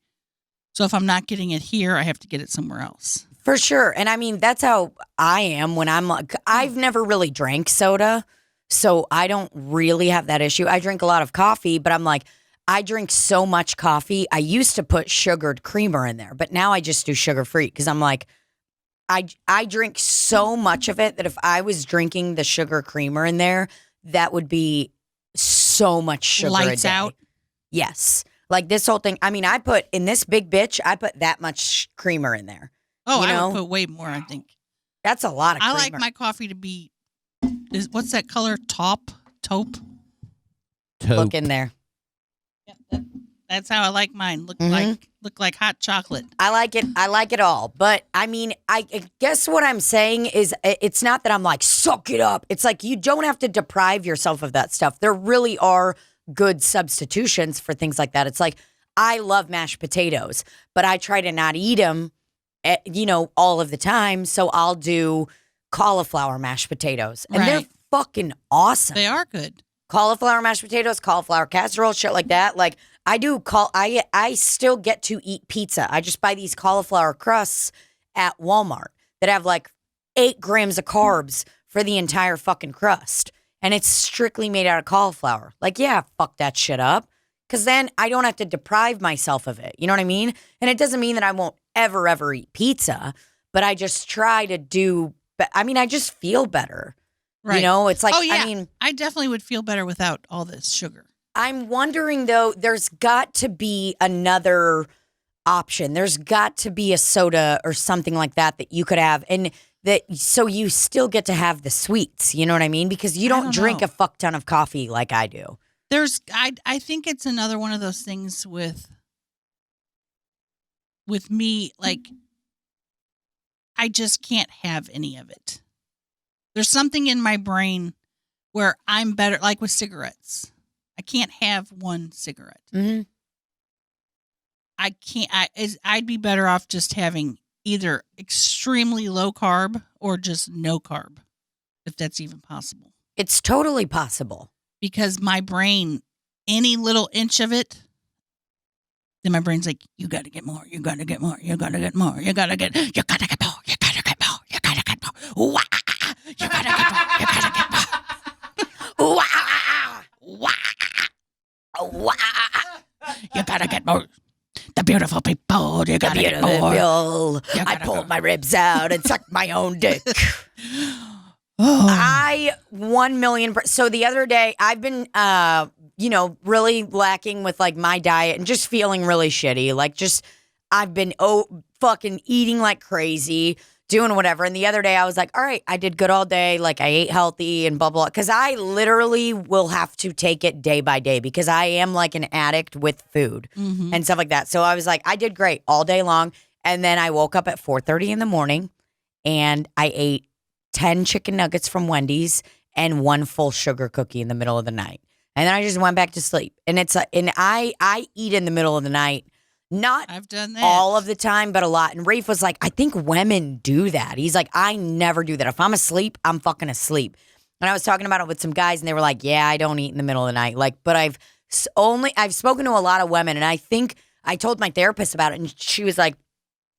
S1: So if I'm not getting it here, I have to get it somewhere else.
S2: For sure. And I mean, that's how I am when I'm like, I've never really drank soda. So I don't really have that issue. I drink a lot of coffee, but I'm like, I drink so much coffee. I used to put sugared creamer in there, but now I just do sugar free because I'm like, I drink so much of it that if I was drinking the sugar creamer in there, that would be so much sugar.
S1: Lights
S2: a day.
S1: out.
S2: Yes. Like this whole thing. I mean, I put in this big bitch, I put that much creamer in there.
S1: Oh,
S2: You
S1: I
S2: know?
S1: would put way more, I think.
S2: That's a lot of
S1: I
S2: creamer.
S1: like my coffee to be, what's that color? Taupe?
S2: Look in there.
S1: Yeah, that's how I like mine. Look like hot chocolate.
S2: I like it. I like it all. But I mean, I guess what I'm saying is it's not that I'm like, suck it up. It's like you don't have to deprive yourself of that stuff. There really are good substitutions for things like that. It's like, I love mashed potatoes, but I try to not eat them, all of the time. So I'll do cauliflower mashed potatoes. And they're fucking awesome.
S1: They are good.
S2: Cauliflower mashed potatoes, cauliflower casserole, shit like that. Like I do I still get to eat pizza. I just buy these cauliflower crusts at Walmart that have like 8 grams of carbs for the entire fucking crust. And it's strictly made out of cauliflower. Like, yeah, fuck that shit up. Because then I don't have to deprive myself of it. You know what I mean? And it doesn't mean that I won't ever eat pizza, but I just try to do, I just feel better.
S1: Right.
S2: It's like,
S1: oh, yeah. I definitely would feel better without all this sugar.
S2: I'm wondering, though, there's got to be another option. There's got to be a soda or something like that you could have. And so you still get to have the sweets. You know what I mean? Because you don't drink a fuck ton of coffee like I do.
S1: I think it's another one of those things with me, like, I just can't have any of it. There's something in my brain where I'm better, like with cigarettes. I can't have one cigarette.
S2: Mm-hmm.
S1: I can't. I'd be better off just having either extremely low carb or just no carb, if that's even possible.
S2: It's totally possible.
S1: Because my brain, any little inch of it, then my brain's like, you got to get more, you got to get more, you got to get more, you got to get more, you got to get more, you got to get more, you got to get more. Wah! You got to get more, you got to get more. Wah! Wah! Wah! You got to get more. The beautiful people, you got to get more.
S2: I pulled my ribs out and sucked my own dick.
S1: Oh.
S2: I 1 million. So the other day, I've been, really lacking with like my diet and just feeling really shitty. Like I've been fucking eating like crazy, doing whatever. And the other day, I was like, all right, I did good all day. Like I ate healthy and blah blah. Because I literally will have to take it day by day because I am like an addict with food and stuff like that. So I was like, I did great all day long, and then I woke up at 4:30 in the morning, and I ate 10 chicken nuggets from Wendy's and one full sugar cookie in the middle of the night. And then I just went back to sleep. And I eat in the middle of the night, not
S1: I've done that
S2: all of the time, but a lot. And Rafe was like, I think women do that. He's like, I never do that. If I'm asleep, I'm fucking asleep. And I was talking about it with some guys, and they were like, yeah, I don't eat in the middle of the night. Like, but I've spoken to a lot of women, and I think I told my therapist about it, and she was like,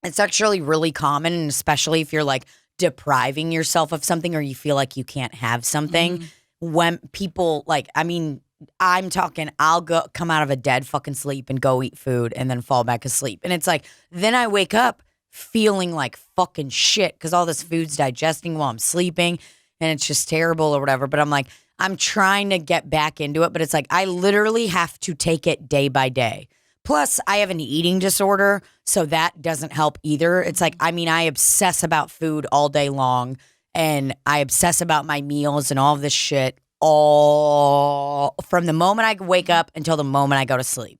S2: it's actually really common, and especially if you're like depriving yourself of something or you feel like you can't have something. When people like, I mean, I'm talking, I'll come out of a dead fucking sleep and go eat food and then fall back asleep. And it's like, then I wake up feeling like fucking shit because all this food's digesting while I'm sleeping and it's just terrible or whatever. But I'm like, I'm trying to get back into it. But it's like, I literally have to take it day by day. Plus, I have an eating disorder, so that doesn't help either. It's like, I mean, I obsess about food all day long and I obsess about my meals and all of this shit all from the moment I wake up until the moment I go to sleep.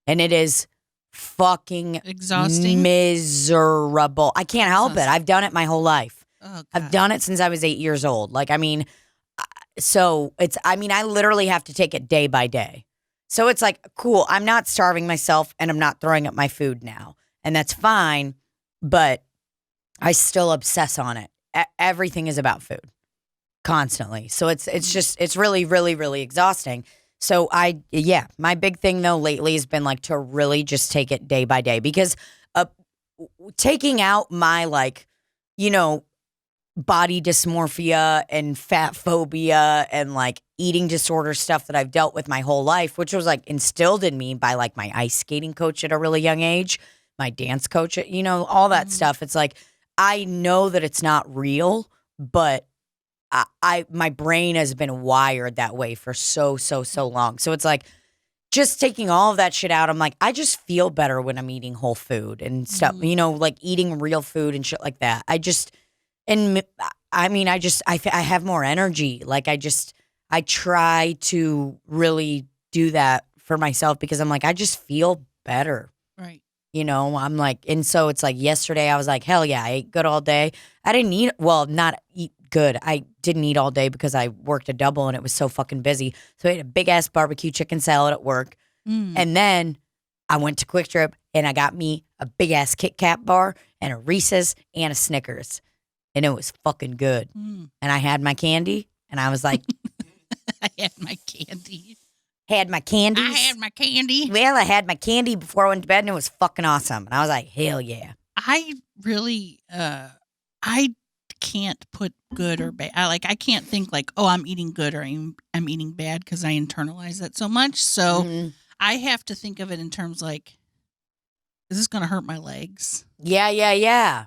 S2: And it is fucking
S1: exhausting,
S2: miserable. I can't help it. I've done it my whole life.
S1: Oh,
S2: I've done it since I was 8 years old. Like, I mean, so I literally have to take it day by day. So it's like, cool, I'm not starving myself and I'm not throwing up my food now. And that's fine, but I still obsess on it. Everything is about food. Constantly. So it's really, really, really exhausting. So my big thing though lately has been like to really just take it day by day because taking out my like, you know, body dysmorphia and fat phobia and like eating disorder stuff that I've dealt with my whole life, which was like instilled in me by like my ice skating coach at a really young age, my dance coach, you know, all that stuff. It's like, I know that it's not real, but my brain has been wired that way for so long. So it's like just taking all of that shit out. I'm like, I just feel better when I'm eating whole food and stuff, you know, like eating real food and shit like that. I have more energy. Like I try to really do that for myself because I'm like, I just feel better.
S1: Right.
S2: You know, I'm like, and so it's like yesterday I was like, hell yeah, I ate good all day. I didn't eat, well, not eat good. I didn't eat all day because I worked a double and it was so fucking busy. So I ate a big ass barbecue chicken salad at work. And then I went to Quick Trip and I got me a big ass Kit Kat bar and a Reese's and a Snickers. And it was fucking good. And I had my candy and I was like,
S1: I had my candy.
S2: Had my candies.
S1: I had my candy.
S2: Well, I had my candy before I went to bed and it was fucking awesome. And I was like, hell yeah.
S1: I really, I can't put good or bad. I can't think like, oh, I'm eating good or I'm eating bad because I internalize that so much. So I have to think of it in terms like, is this going to hurt my legs?
S2: Yeah.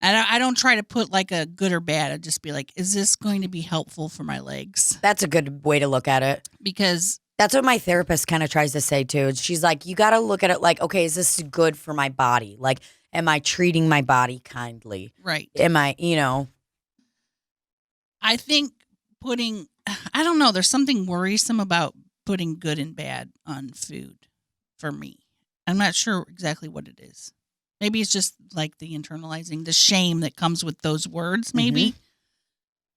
S1: And I don't try to put like a good or bad. I just be like, is this going to be helpful for my legs?
S2: That's a good way to look at it.
S1: Because
S2: that's what my therapist kind of tries to say too. She's like, you got to look at it like, okay, is this good for my body? Like, am I treating my body kindly?
S1: Right.
S2: Am I, you know?
S1: I think I don't know, there's something worrisome about putting good and bad on food for me. I'm not sure exactly what it is. Maybe it's just like the internalizing, the shame that comes with those words, maybe.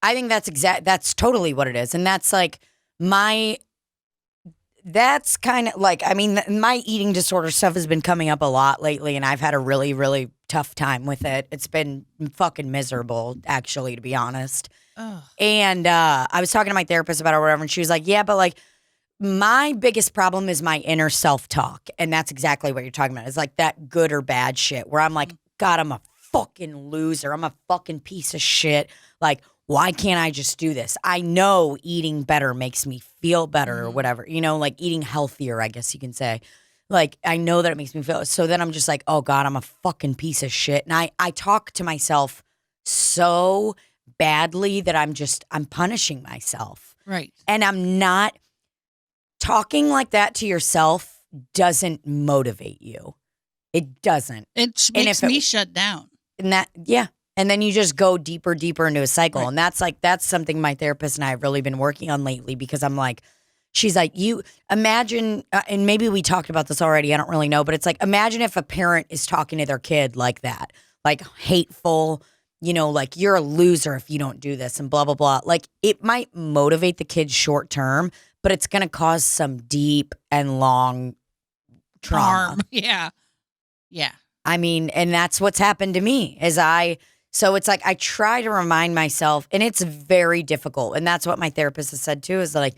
S2: I think that's totally what it is. And that's like that's kind of like, I mean, my eating disorder stuff has been coming up a lot lately and I've had a really, really tough time with it. It's been fucking miserable, actually, to be honest.
S1: Ugh.
S2: And I was talking to my therapist about it or whatever, and she was like, yeah, but like, my biggest problem is my inner self-talk. And that's exactly what you're talking about. It's like that good or bad shit where I'm like, God, I'm a fucking loser. I'm a fucking piece of shit. Like, why can't I just do this? I know eating better makes me feel better or whatever, you know, like eating healthier, I guess you can say. Like, I know that it makes me feel. So then I'm just like, oh God, I'm a fucking piece of shit. And I talk to myself so badly that I'm punishing myself.
S1: Right.
S2: And I'm not. Talking like that to yourself doesn't motivate you. It doesn't.
S1: It makes me shut down.
S2: And and then you just go deeper into a cycle.
S1: Right.
S2: And that's something my therapist and I have really been working on lately because I'm like, she's like, you imagine, and maybe we talked about this already, I don't really know, but it's like, imagine if a parent is talking to their kid like that, like hateful, like you're a loser if you don't do this and blah, blah, blah. Like it might motivate the kids short term, but it's going to cause some deep and long trauma.
S1: Harm. Yeah. Yeah.
S2: I mean, and that's what's happened to me so it's like I try to remind myself, and it's very difficult. And that's what my therapist has said too, is like,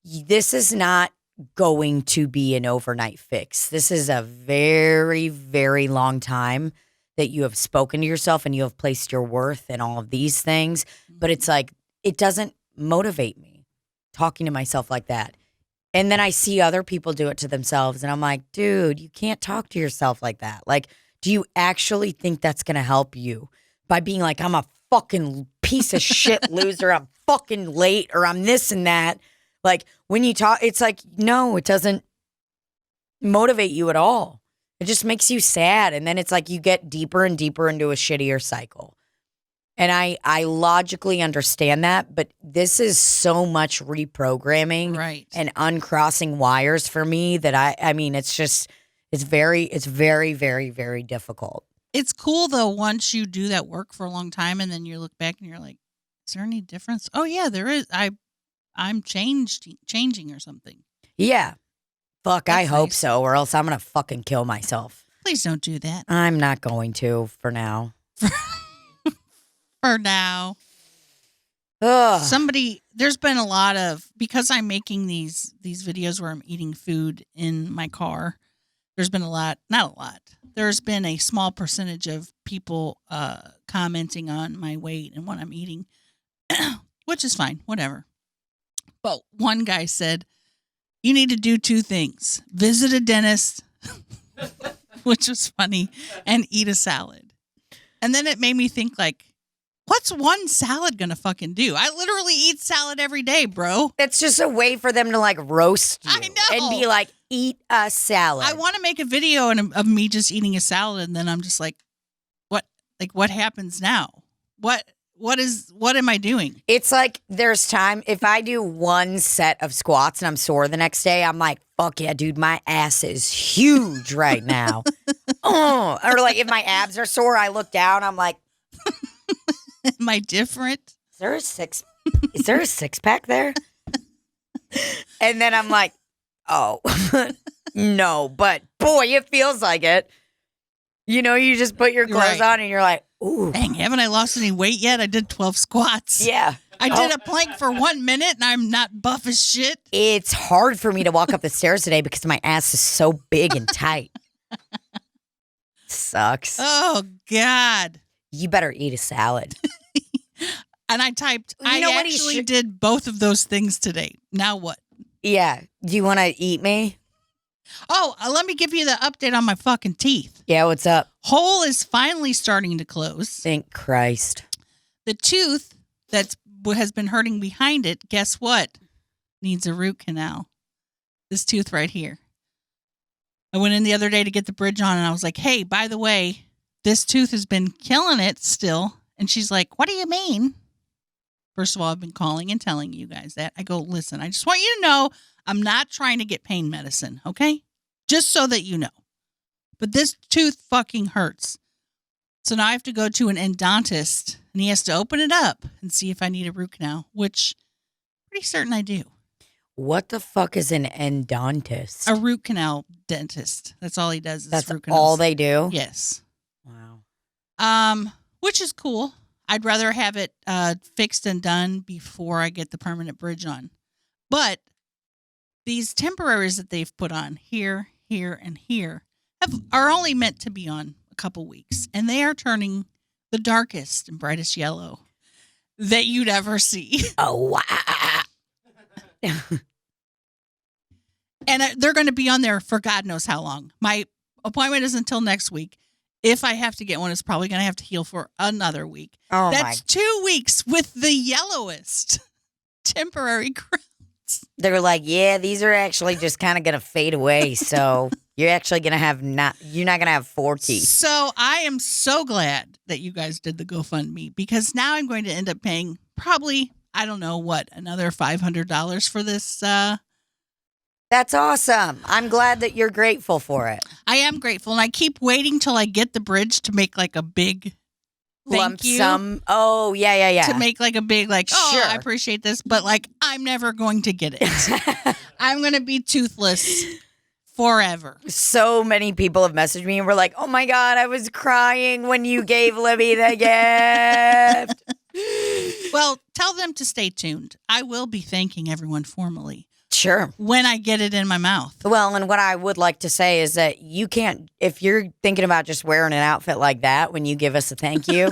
S2: this is not going to be an overnight fix. This is a very, very long time that you have spoken to yourself and you have placed your worth in all of these things. But it's like, it doesn't motivate me talking to myself like that. And then I see other people do it to themselves. And I'm like, dude, you can't talk to yourself like that. Like, do you actually think that's going to help you by being like, I'm a fucking piece of shit loser. I'm fucking late or I'm this and that. Like when you talk, it's like, no, it doesn't motivate you at all. It just makes you sad. And then it's like you get deeper and deeper into a shittier cycle. And I logically understand that, but this is so much reprogramming and uncrossing wires for me that I mean, it's very, very, very difficult.
S1: It's cool though, once you do that work for a long time and then you look back and you're like, is there any difference? Oh yeah, there is. I'm changing or something.
S2: Yeah. Fuck,
S1: That's
S2: I hope
S1: nice.
S2: so, or else I'm going to fucking kill myself.
S1: Please don't do that.
S2: I'm not going to for now.
S1: For now.
S2: Ugh.
S1: There's been a lot of, because I'm making these videos where I'm eating food in my car, there's been not a lot. There's been a small percentage of people commenting on my weight and what I'm eating, which is fine, whatever. But one guy said, you need to do two things: visit a dentist, which was funny, and eat a salad. And then it made me think, like, what's one salad gonna fucking do? I literally eat salad every day, bro.
S2: It's just a way for them to like roast you.
S1: I know.
S2: And be like, eat a salad.
S1: I want to make a video of me just eating a salad, and then I'm just like, what happens now? What am I doing?
S2: It's like there's time. If I do one set of squats and I'm sore the next day, I'm like, fuck yeah, dude, my ass is huge right now. Oh, or like if my abs are sore, I look down, I'm like,
S1: Am I different?
S2: Is there a six pack there? And then I'm like, oh, no, but boy, it feels like it. You know, you just put your clothes on and you're like, ooh.
S1: Dang, haven't I lost any weight yet? I did 12 squats.
S2: Yeah.
S1: I did a plank for 1 minute and I'm not buff as shit.
S2: It's hard for me to walk up the stairs today because my ass is so big and tight. Sucks.
S1: Oh, God.
S2: You better eat a salad.
S1: And I typed,
S2: You know
S1: I
S2: what he
S1: actually
S2: should-
S1: did both of those things today. Now what?
S2: Yeah. Do you want to eat me?
S1: Oh, let me give you the update on my fucking teeth.
S2: Yeah, what's up?
S1: Hole is finally starting to close.
S2: Thank Christ.
S1: The tooth that has been hurting behind it, guess what? Needs a root canal. This tooth right here. I went in the other day to get the bridge on and I was like, hey, by the way, this tooth has been killing it still. And she's like, what do you mean? First of all, I've been calling and telling you guys that. I go, listen, I just want you to know I'm not trying to get pain medicine, okay? Just so that you know. But this tooth fucking hurts. So now I have to go to an endodontist and he has to open it up and see if I need a root canal, which I'm pretty certain I do.
S2: What the fuck is an endodontist?
S1: A root canal dentist. That's all he does is
S2: That's
S1: root canals.
S2: all they do?
S1: Yes.
S2: Wow.
S1: Which is cool. I'd rather have it fixed and done before I get the permanent bridge on. But these temporaries that they've put on here, here, and here are only meant to be on a couple weeks. And they are turning the darkest and brightest yellow that you'd ever see.
S2: Oh, wow.
S1: And they're going to be on there for God knows how long. My appointment is until next week. If I have to get one, it's probably going to have to heal for another week.
S2: Oh,
S1: That's 2 weeks with the yellowest temporary crowns.
S2: They're like, yeah, these are actually just kind of going to fade away. So you're actually going to have you're not going to have 4 teeth.
S1: So I am so glad that you guys did the GoFundMe because now I'm going to end up paying probably, I don't know what, another $500 for this.
S2: That's awesome. I'm glad that you're grateful for it.
S1: I am grateful. And I keep waiting till I get the bridge to make like a big
S2: lump
S1: you
S2: sum. Oh, yeah.
S1: to make like a big like, oh,
S2: Sure.
S1: I appreciate this, but like I'm never going to get it. I'm going to be toothless forever.
S2: So many people have messaged me and were like, oh my God, I was crying when you gave Libby the gift.
S1: Well, tell them to stay tuned. I will be thanking everyone formally
S2: Sure.
S1: when I get it in my mouth.
S2: Well, and what I would like to say is that you can't, if you're thinking about just wearing an outfit like that when you give us a thank you,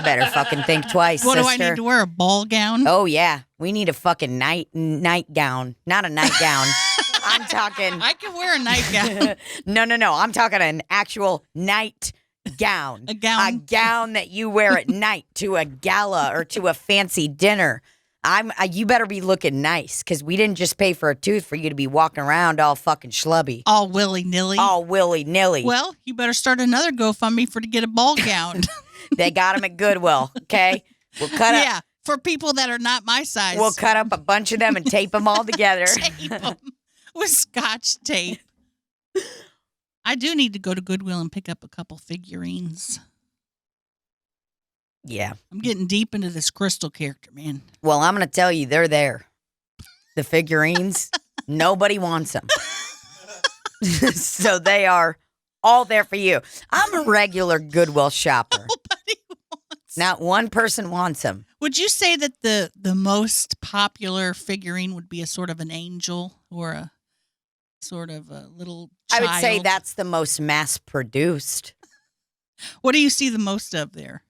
S2: better fucking think twice,
S1: What
S2: sister.
S1: do I need to wear? A ball gown?
S2: Oh, yeah. We need a fucking nightgown. Not a nightgown. I'm talking.
S1: I can wear a nightgown.
S2: No. I'm talking an actual night gown.
S1: A gown.
S2: A gown that you wear at night to a gala or to a fancy dinner. You better be looking nice because we didn't just pay for a tooth for you to be walking around all fucking schlubby.
S1: All willy-nilly.
S2: All willy-nilly.
S1: Well, you better start another GoFundMe to get a ball gown.
S2: They got them at Goodwill, okay? We'll cut up.
S1: Yeah, for people that are not my size.
S2: We'll cut up a bunch of them and tape them all together.
S1: Tape 'em with Scotch tape. I do need to go to Goodwill and pick up a couple figurines.
S2: Yeah.
S1: I'm getting deep into this Crystal character, man.
S2: Well, I'm going to tell you, they're there. The figurines, nobody wants them. So they are all there for you. I'm a regular Goodwill shopper.
S1: Nobody wants.
S2: Not one person wants them.
S1: Would you say that the most popular figurine would be a sort of an angel or a sort of a little child?
S2: I would say that's the most mass produced.
S1: What do you see the most of there?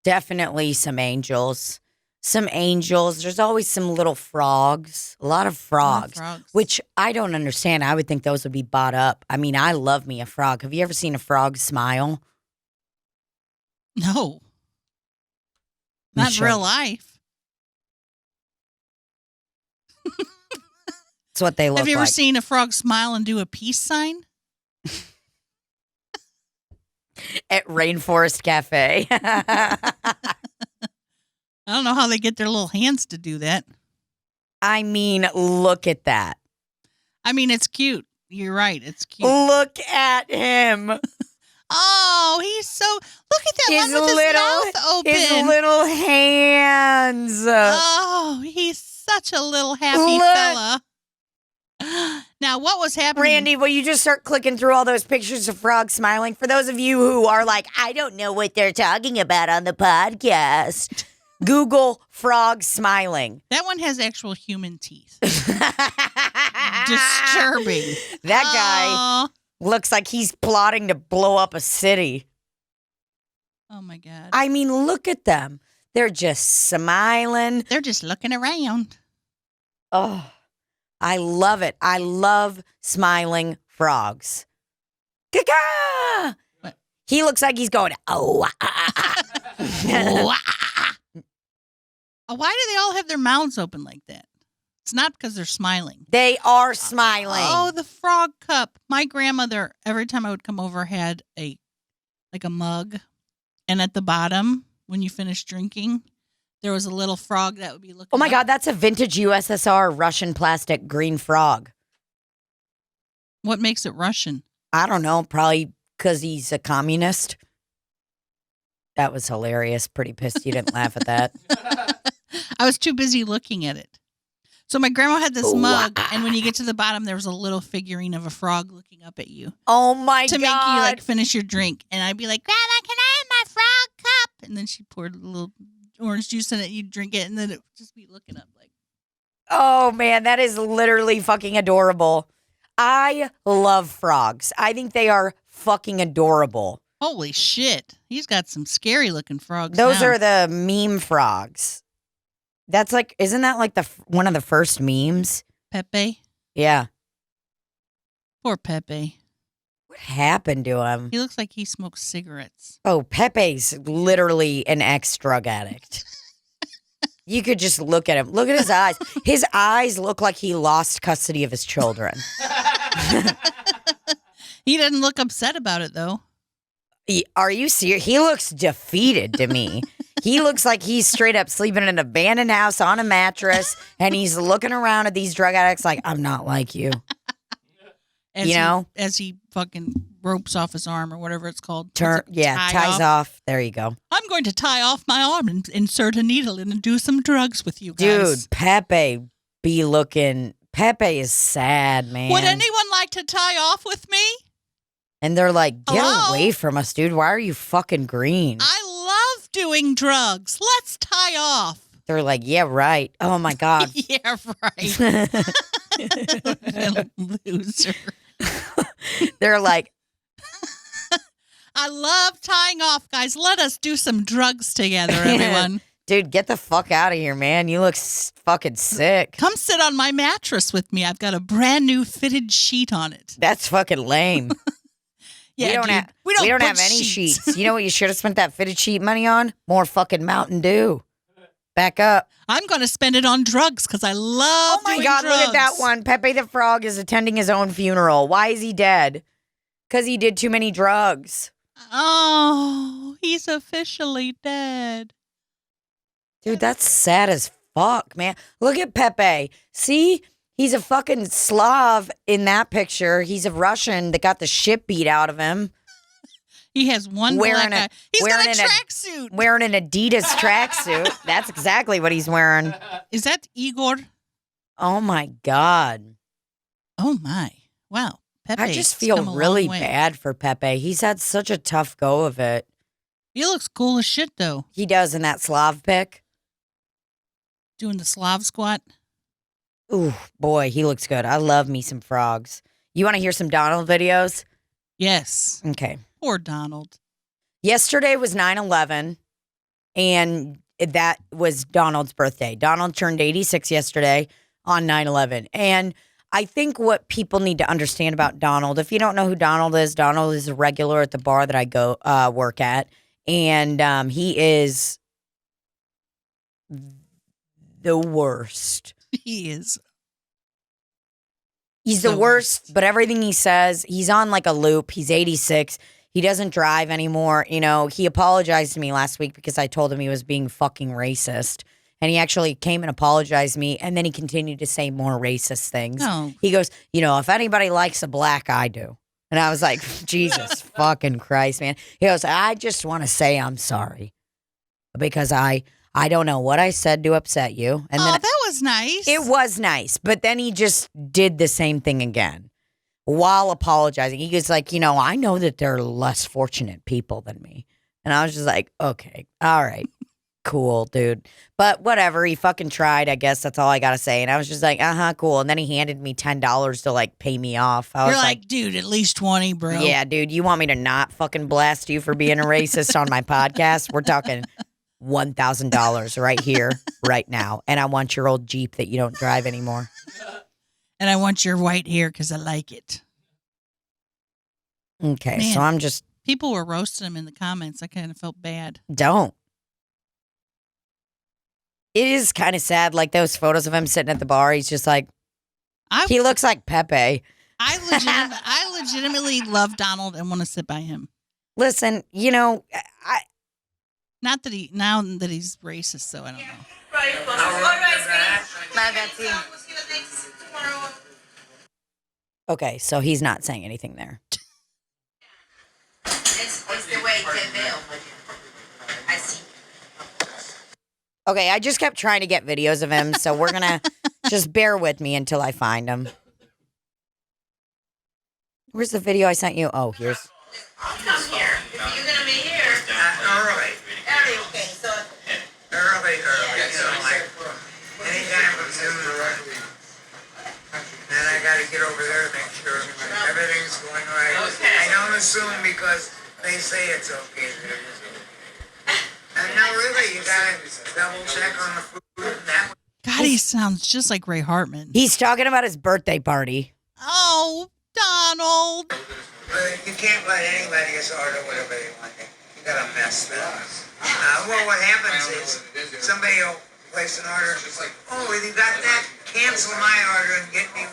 S2: Definitely some angels. Some angels. There's always some little frogs. A lot of frogs. Which I don't understand. I would think those would be bought up. I mean, I love me a frog. Have you ever seen a frog smile?
S1: No. Not in real life.
S2: That's what they look like.
S1: Have you ever seen a frog smile and do a peace sign?
S2: At Rainforest Cafe.
S1: I don't know how they get their little hands to do that.
S2: I mean, look at that.
S1: I mean, it's cute. You're right. It's cute.
S2: Look at him.
S1: Oh, he's so... Look at that one with his mouth open.
S2: His little hands.
S1: Oh, he's such a little happy fella. Now, what was happening?
S2: Randy, will you just start clicking through all those pictures of frogs smiling? For those of you who are like, I don't know what they're talking about on the podcast, Google frog smiling.
S1: That one has actual human teeth. Disturbing.
S2: That guy looks like he's plotting to blow up a city.
S1: Oh, my God.
S2: I mean, look at them. They're just smiling.
S1: They're just looking around.
S2: Oh, I love it. I love smiling frogs. Caca!
S1: What?
S2: He looks like he's going, oh.
S1: Why do they all have their mouths open like that? It's not because they're smiling.
S2: They are smiling.
S1: Oh, the frog cup. My grandmother, every time I would come over, had a mug. And at the bottom, when you finish drinking, there was a little frog that would be looking
S2: Oh my
S1: up.
S2: God, that's a vintage USSR Russian plastic green frog.
S1: What makes it Russian?
S2: I don't know, probably because he's a communist. That was hilarious. Pretty pissed you didn't laugh at that.
S1: I was too busy looking at it. So my grandma had this mug, and when you get to the bottom, there was a little figurine of a frog looking up at you.
S2: Oh my
S1: to
S2: God.
S1: make you like finish your drink. And I'd be like, Grandma, can I have my frog cup? And then she poured a little orange juice in it, you'd drink it, and then it would just be looking up like.
S2: Oh man, that is literally fucking adorable. I love frogs. I think they are fucking adorable.
S1: Holy shit. He's got some scary looking frogs.
S2: Those
S1: now.
S2: are the meme frogs. That's like, isn't that like one of the first memes?
S1: Pepe.
S2: Yeah.
S1: Poor Pepe.
S2: What happened to him?
S1: He looks like he smokes cigarettes.
S2: Oh, Pepe's literally an ex-drug addict. You could just look at him. Look at his eyes. His eyes look like he lost custody of his children.
S1: He doesn't look upset about it, though.
S2: Are you serious? He looks defeated to me. He looks like he's straight up sleeping in an abandoned house on a mattress, and he's looking around at these drug addicts like, I'm not like you.
S1: As he fucking ropes off his arm or whatever it's called.
S2: Ties off. There you go.
S1: I'm going to tie off my arm and insert a needle in and do some drugs with you guys.
S2: Dude, Pepe is sad, man.
S1: Would anyone like to tie off with me?
S2: And they're like, get
S1: Hello?
S2: away from us, dude. Why are you fucking green?
S1: I love doing drugs. Let's tie off.
S2: They're like, yeah, right. Oh, my God.
S1: Yeah, right. Loser.
S2: They're like,
S1: I love tying off, guys. Let us do some drugs together, everyone.
S2: dude, get the fuck out of here, man. You look fucking sick.
S1: Come sit on my mattress with me. I've got a brand new fitted sheet on it.
S2: That's fucking lame.
S1: Yeah,
S2: we don't have any sheets. You know what you should have spent that fitted sheet money on? More fucking Mountain Dew. Back up.
S1: I'm going to spend it on drugs because I love
S2: Oh my
S1: doing
S2: God,
S1: drugs.
S2: look at that one. Pepe the Frog is attending his own funeral. Why is he dead? Because he did too many drugs.
S1: Oh, he's officially dead.
S2: Dude, that's sad as fuck, man. Look at Pepe. See? He's a fucking Slav in that picture. He's a Russian that got the shit beat out of him.
S1: He has one black eye. He's got a tracksuit.
S2: Wearing an Adidas tracksuit. That's exactly what he's wearing.
S1: Is that Igor?
S2: Oh, my God.
S1: Oh, my. Wow. Pepe.
S2: I just feel really bad for Pepe. He's had such a tough go of it.
S1: He looks cool as shit, though.
S2: He does in that Slav pic.
S1: Doing the Slav squat.
S2: Ooh, boy, he looks good. I love me some frogs. You want to hear some Donald videos?
S1: Yes.
S2: Okay.
S1: Poor Donald.
S2: Yesterday was 9/11, and that was Donald's birthday. Donald turned 86 yesterday on 9/11. And I think what people need to understand about Donald, if you don't know who Donald is a regular at the bar that I go work at. And he is the worst.
S1: He is.
S2: He's the worst, but everything he says, he's on like a loop. He's 86. He doesn't drive anymore. You know, he apologized to me last week because I told him he was being fucking racist. And he actually came and apologized to me. And then he continued to say more racist things.
S1: No.
S2: He goes, you know, if anybody likes a black, I do. And I was like, Jesus fucking Christ, man. He goes, I just want to say I'm sorry because I don't know what I said to upset you. And then
S1: that was nice.
S2: It was nice. But then he just did the same thing again while apologizing. He was like, you know, I know that there are less fortunate people than me. And I was just like, okay, all right, cool, dude. But whatever. He fucking tried, I guess. That's all I got to say. And I was just like, cool. And then he handed me $10 to like pay me off. I was
S1: You're like, dude, at least 20, bro.
S2: Yeah, dude, you want me to not fucking blast you for being a racist on my podcast? We're talking $1,000 right here, right now. And I want your old Jeep that you don't drive anymore.
S1: And I want your white hair because I like it.
S2: Okay,
S1: Man,
S2: so I'm just...
S1: People were roasting him in the comments. I kind of felt bad.
S2: Don't. It is kind of sad, like those photos of him sitting at the bar. He's just like... he looks like Pepe.
S1: I legitimately love Donald and want to sit by him.
S2: Listen, you know...
S1: Not that now that he's racist, so I don't know.
S2: Bye, Betsy. Okay, so he's not saying anything there.
S5: It's the way to build. I see.
S2: Okay, I just kept trying to get videos of him, so we're gonna just bear with me until I find him. Where's the video I sent you? Oh, here's...
S5: Come here. If you're gonna be here.
S3: Early.
S5: Okay, so.
S3: Early. So like, anytime from noon. Then I gotta get over there to make sure everything's going right.
S5: Okay.
S3: I don't assume because they say it's okay that it is okay. And no, really, you gotta double check on the food and that.
S1: God, he sounds just like Ray Hartman.
S2: He's talking about his birthday party.
S1: Oh, Donald.
S3: But you can't let anybody just order whatever they want. You gotta mess that up. Well, what happens is somebody will place an order. Oh, you got that? Cancel my order and get me.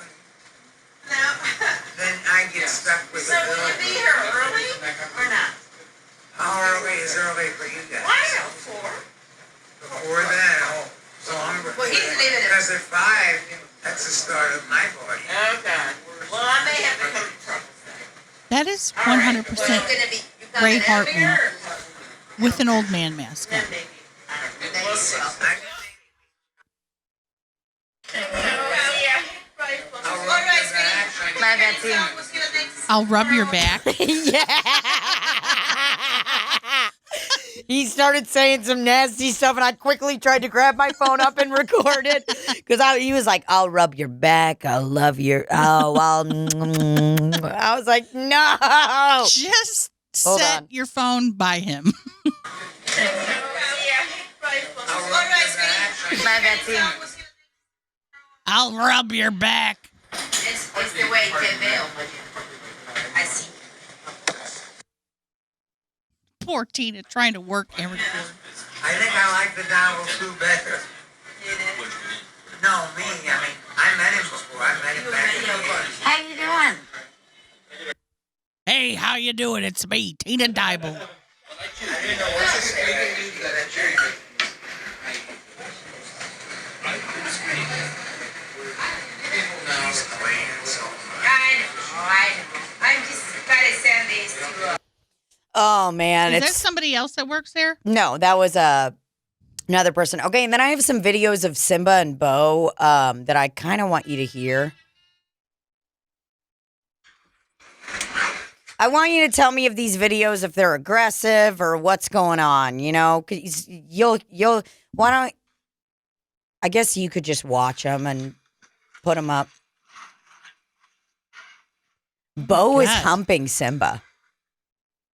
S5: No.
S3: Then I get stuck with
S5: So
S3: the
S5: will you be
S3: bill.
S5: here early or not?
S3: How early is early for you guys?
S5: Why not 4?
S3: Before then, so I'm
S5: Well, he's leaving at.
S3: because at 5, that's the start of my party.
S5: Okay. Well, I may have to come to trouble.
S1: That is 100% Ray Hartman with an old man mask on.
S2: My Betsy.
S1: I'll rub your back.
S2: Yeah. He started saying some nasty stuff, and I quickly tried to grab my phone up and record it because he was like, "I'll rub your back. I'll love your. Oh, I'll." I was like, "No."
S1: Just
S2: Hold
S1: set
S2: on.
S1: your phone by him.
S2: My Betsy.
S1: I'll rub your back.
S5: It's the way to bill. I see.
S1: Poor Tina trying to work and record.
S6: I think I like the Donald too better. No, me. I mean, I met him before. I met him back in the day.
S5: How you doing?
S1: Hey, how you doing? It's me, Tina Dybel.
S6: I didn't know what's his name. He's playing so much.
S5: I know. I'm just gotta send these to
S2: Oh man,
S1: Is that
S2: it's
S1: somebody else that works there?
S2: no. That was another person. Okay, and then I have some videos of Simba and Bo that I kind of want you to hear. I want you to tell me if these videos, if they're aggressive or what's going on. You know, 'cause you'll. Why don't? I guess you could just watch them and put them up. Bo is
S1: God.
S2: humping Simba.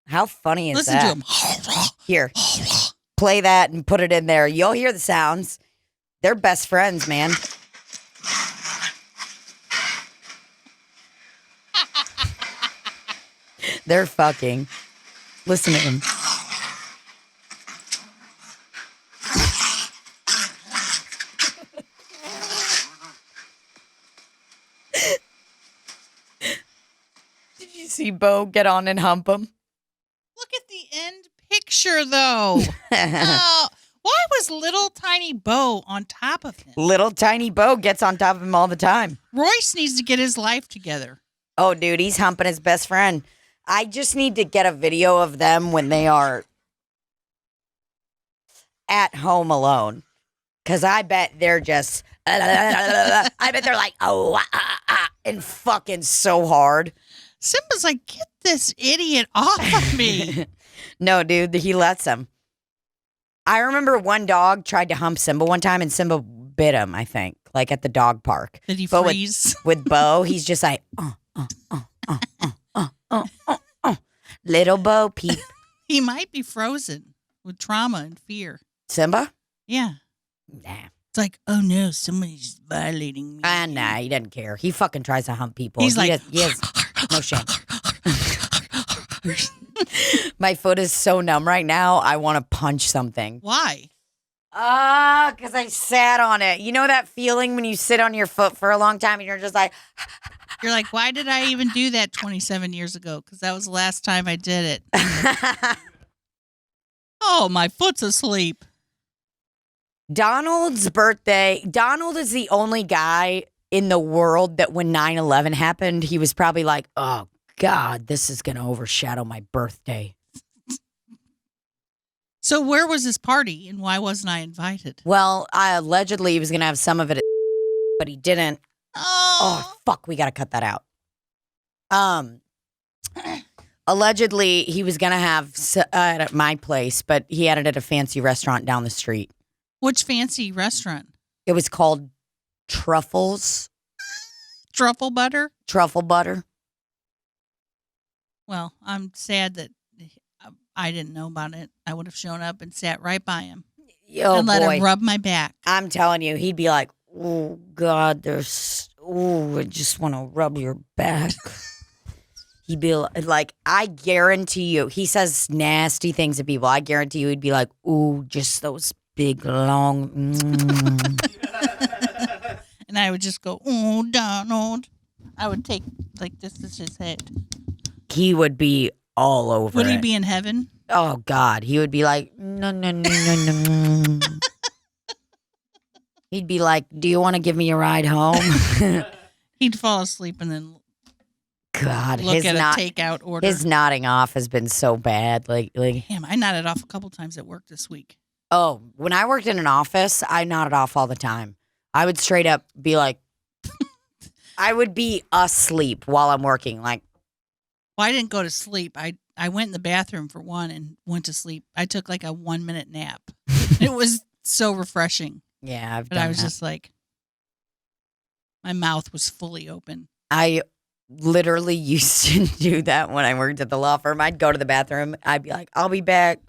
S2: How funny is
S1: Listen
S2: that?
S1: to him.
S2: Here, play that and put it in there. You'll hear the sounds. They're best friends, man. They're fucking. Listen to him. Did you see Bo get on and hump him?
S1: Look at the end picture, though. Oh, why was little tiny Bo on top of him?
S2: Little tiny Bo gets on top of him all the time.
S1: Royce needs to get his life together.
S2: Oh, dude, he's humping his best friend. I just need to get a video of them when they are at home alone. Because I bet they're just, I bet they're like, and fucking so hard.
S1: Simba's like, get this idiot off of me.
S2: No, dude, he lets him. I remember one dog tried to hump Simba one time and Simba bit him, I think, like at the dog park.
S1: Did he
S2: But
S1: freeze?
S2: With Bo, he's just like, little Bo peep.
S1: He might be frozen with trauma and fear.
S2: Simba?
S1: Yeah.
S2: Nah.
S1: It's like, oh no, somebody's violating me.
S2: Nah, he doesn't care. He fucking tries to hump people.
S1: He's like,
S2: he has no shame. My foot is so numb right now. I want to punch something.
S1: Why?
S2: Because I sat on it. You know that feeling when you sit on your foot for a long time and you're just like,
S1: You're like, why did I even do that 27 years ago? Because that was the last time I did it. Oh, my foot's asleep.
S2: Donald's birthday. Donald is the only guy in the world that when 9/11 happened, he was probably like, oh, God, this is going to overshadow my birthday.
S1: So where was this party and why wasn't I invited?
S2: Well, allegedly he was going to have some of it, but he didn't.
S1: Oh,
S2: Oh, fuck, we got to cut that out. Allegedly, he was going to have at my place, but he had it at a fancy restaurant down the street.
S1: which fancy restaurant?
S2: It was called Truffles,
S1: Truffle butter?
S2: Truffle Butter.
S1: Well, I'm sad that I didn't know about it. I would have shown up and sat right by him
S2: Oh,
S1: and let
S2: boy.
S1: him rub my back.
S2: I'm telling you, he'd be like, oh, God, I just want to rub your back. He'd be like, I guarantee you, he says nasty things to people. I guarantee you he'd be like, ooh, just those big, long.
S1: And I would just go, oh, Donald. I would take, like, this is his head.
S2: He would be all over
S1: Would he
S2: it.
S1: be in heaven?
S2: Oh, God. He would be like, no, no, no, no, no. He'd be like, do you want to give me a ride home?
S1: He'd fall asleep and then
S2: God,
S1: look at a takeout order.
S2: his nodding off has been so bad. Like,
S1: Damn, I nodded off a couple times at work this week.
S2: oh, when I worked in an office, I nodded off all the time. I would straight up be like, I would be asleep while I'm working. Like,
S1: Well, I didn't go to sleep. I went in the bathroom for one and went to sleep. I took like a 1-minute nap. It was so refreshing.
S2: yeah, I've
S1: But
S2: done
S1: I was
S2: that.
S1: just like, my mouth was fully open.
S2: I literally used to do that when I worked at the law firm. I'd go to the bathroom. I'd be like, I'll be back.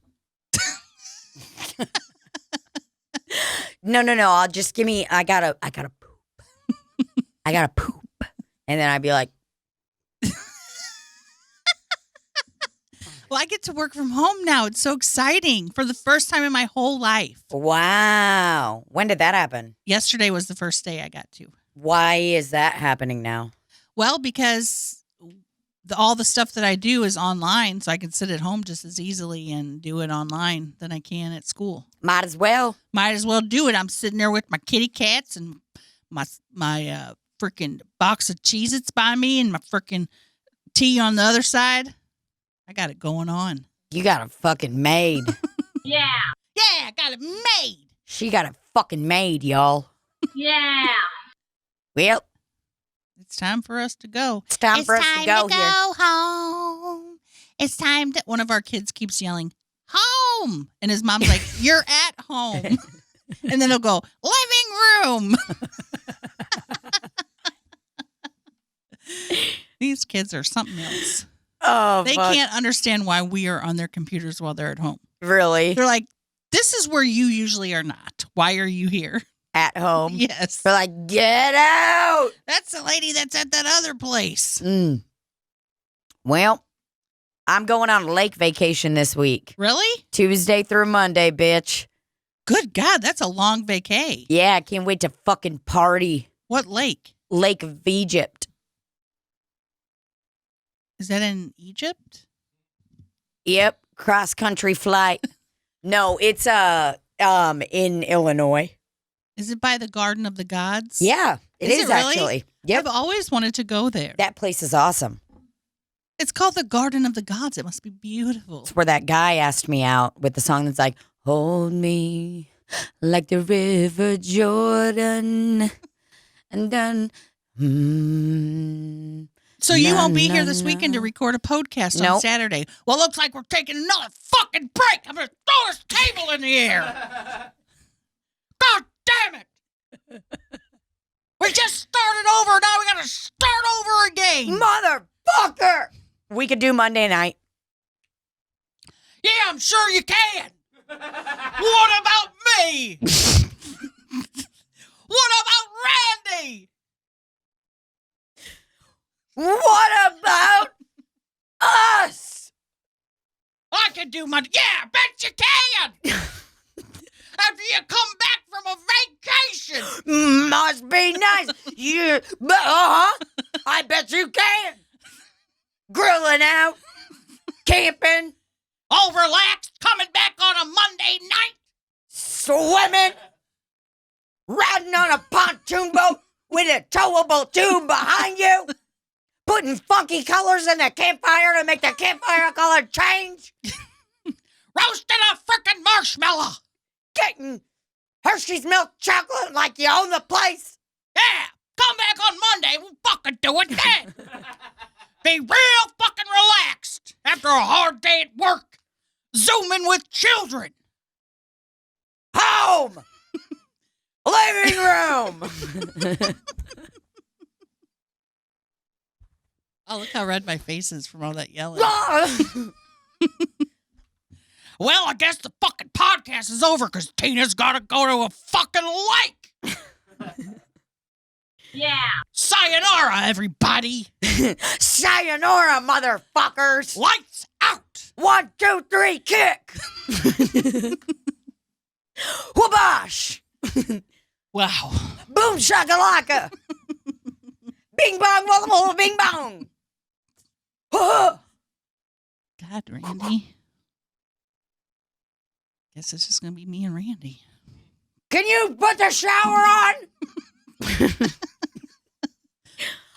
S2: No. I'll just I gotta poop. I gotta poop. And then I'd be like,
S1: Well, I get to work from home now. It's so exciting for the first time in my whole life.
S2: wow. When did that happen?
S1: Yesterday was the first day I got to.
S2: Why is that happening now?
S1: Well, because all the stuff that I do is online, so I can sit at home just as easily and do it online than I can at school.
S2: Might as well.
S1: Might as well do it. I'm sitting there with my kitty cats and my freaking box of Cheez-Its by me and my freaking tea on the other side. I got it going on.
S2: You got a fucking maid.
S1: Yeah, I got it made.
S2: She got it fucking made, y'all.
S1: Yeah.
S2: Well,
S1: It's time for us to go.
S2: it's time for us to go here.
S1: Home. It's time that one of our kids keeps yelling, home. And his mom's like, you're at home. And then he'll go, living room. These kids are something else.
S2: Oh,
S1: They
S2: fuck.
S1: can't understand why we are on their computers while they're at home.
S2: Really?
S1: They're like, this is where you usually are not. Why are you here?
S2: At home?
S1: Yes.
S2: They're like, get out.
S1: That's the lady that's at that other place.
S2: Well, I'm going on a lake vacation this week.
S1: Really?
S2: Tuesday through Monday, bitch.
S1: Good God, that's a long vacay.
S2: Yeah, I can't wait to fucking party.
S1: What lake?
S2: Lake of Egypt.
S1: Is that in Egypt?
S2: Yep, cross country flight. No, it's in Illinois.
S1: Is it by the Garden of the Gods?
S2: Yeah, it is
S1: it really?
S2: actually. Yep.
S1: I've always wanted to go there.
S2: That place is awesome.
S1: It's called the Garden of the Gods. It must be beautiful.
S2: It's where that guy asked me out with the song that's like, hold me like the river Jordan. And then,
S1: So you
S2: Na,
S1: won't be here
S2: na,
S1: this weekend to
S2: na.
S1: record a podcast on
S2: Nope.
S1: Saturday. Well, looks like we're taking another fucking break. I'm going to throw this table in the air. God damn it. We just started over. Now we got to start over again.
S2: motherfucker. We could do Monday night.
S1: Yeah, I'm sure you can. What about me? What about Randy?
S2: What about us?
S1: I can do my... Yeah, bet you can. After you come back from a vacation.
S2: Must be nice. I bet you can. Grilling out, camping,
S1: All relaxed, coming back on a Monday night.
S2: swimming, riding on a pontoon boat with a towable tube behind you, putting funky colors in the campfire to make the campfire color change,
S1: Roasting a frickin' marshmallow.
S2: getting Hershey's milk chocolate like you own the place.
S1: Yeah, come back on Monday. We'll fucking do it then. Be real fucking relaxed after a hard day at work. Zooming with children.
S2: Home, living room.
S1: Oh, look how red my face is from all that yelling. Well, I guess the fucking podcast is over because Tina's got to go to a fucking lake. Yeah. Sayonara, everybody.
S2: Sayonara, motherfuckers.
S1: Lights out.
S2: 1, 2, 3, kick. Whabash.
S1: Wow.
S2: Boom shakalaka. Bing bong walla walla bing bong.
S1: God, Randy. Guess it's just going to be me and Randy.
S2: Can you put the shower on?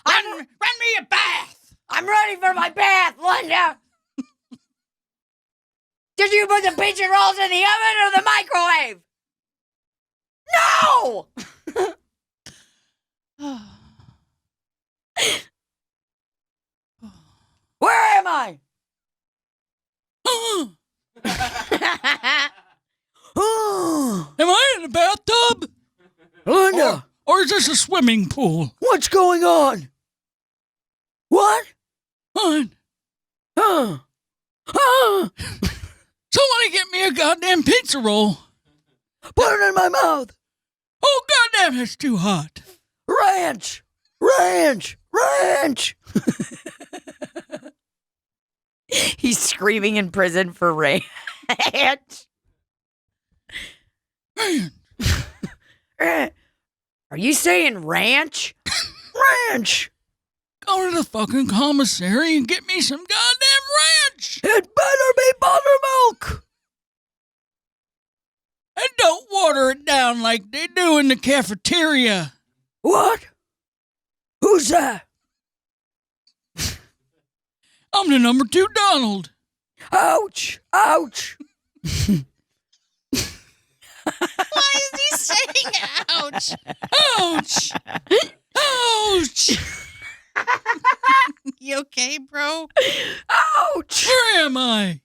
S1: Run me a bath.
S2: I'm ready for my bath, Linda. Did you put the pizza rolls in the oven or the microwave? No! Where am I?
S1: Am I in the bathtub?
S2: Linda,
S1: Or is this a swimming pool?
S2: what's going on? What?
S1: Fine. Somebody get me a goddamn pizza roll.
S2: Put it in my mouth.
S1: Oh, goddamn, it's too hot.
S2: Ranch! Ranch! Ranch! He's screaming in prison for ranch. Are you saying ranch? Ranch!
S1: Go to the fucking commissary and get me some goddamn ranch.
S2: It better be buttermilk!
S1: And don't water it down like they do in the cafeteria.
S2: What? Who's that?
S1: I'm the number 2 Donald.
S2: Ouch! Ouch!
S1: Why is he saying ouch? Ouch! Ouch! You okay, bro?
S2: Ouch!
S1: Where am I?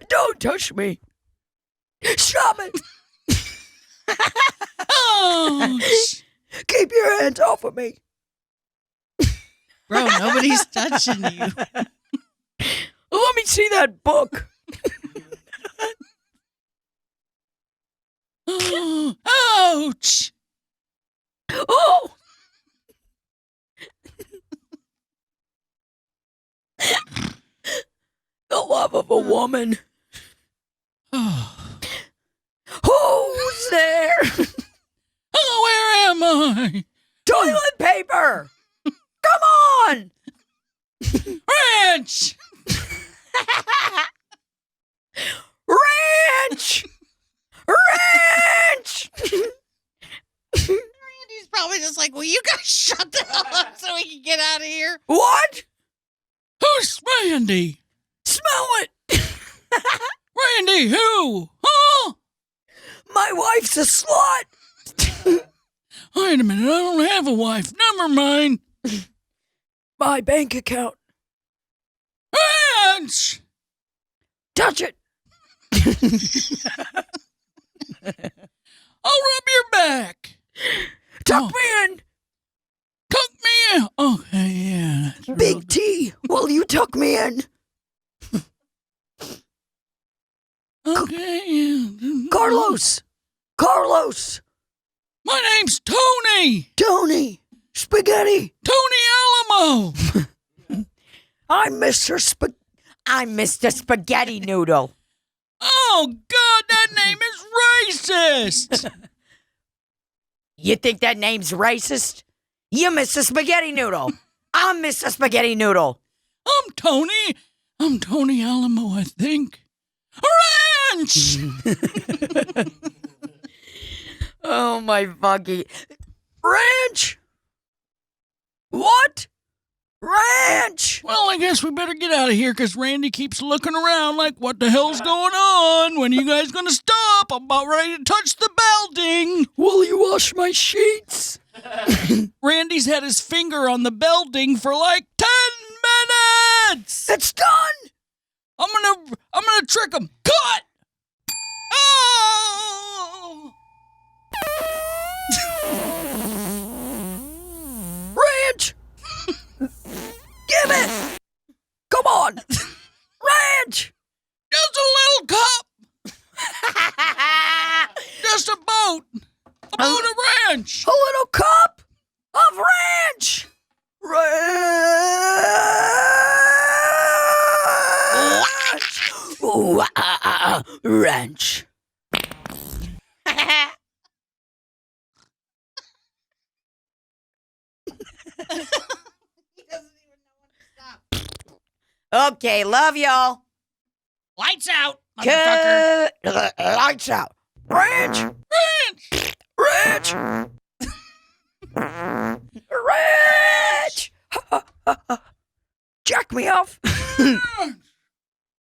S2: Don't touch me! Stop it!
S1: Ouch!
S2: Keep your hands off of me!
S1: Bro, nobody's touching you.
S2: Let me see that book!
S1: Ouch!
S2: Oh! The love of a woman. Who's there?
S1: Where am I?
S2: Toilet paper! Come on!
S1: Ranch!
S2: Ranch! Ranch!
S1: Randy's probably just like, will you guys shut the hell up so we can get out of here?
S2: What?
S1: Who's Randy?
S2: Smell it!
S1: Randy who? Huh?
S2: My wife's a slut!
S1: Wait a minute, I don't have a wife. Never mind.
S2: My bank account.
S1: Ranch!
S2: Touch it!
S1: I'll rub your back.
S2: Tuck me in!
S1: Tuck me in. Okay, yeah. That's real
S2: Big
S1: good.
S2: T, will you tuck me in?
S1: Okay, yeah.
S2: Carlos! Carlos!
S1: My name's Tony.
S2: Tony! Spaghetti!
S1: Tony Alamo.
S2: I'm Mr. Spaghetti Noodle.
S1: Oh, God, that name is racist.
S2: You think that name's racist? You Mr. Spaghetti Noodle. I'm Mr. Spaghetti Noodle.
S1: I'm Tony Alamo, I think. Ranch!
S2: Oh my fucking ranch! What? Ranch!
S1: Well, I guess we better get out of here because Randy keeps looking around like, what the hell's going on? When are you guys going to stop? I'm about ready to touch the building.
S2: Will you wash my sheets?
S1: Randy's had his finger on the building for like 10 minutes.
S2: It's done!
S1: I'm gonna trick him. Cut! Oh!
S2: Ranch! Give it! Come on! Ranch!
S1: Just a little cup. Just a boat. A boat of ranch.
S2: A little cup of ranch! Ranch! Ooh, ranch. Okay, love y'all.
S1: Lights out, motherfucker.
S2: Lights out. Ranch!
S1: Ranch.
S2: Ranch! Ranch! Jack knock me off.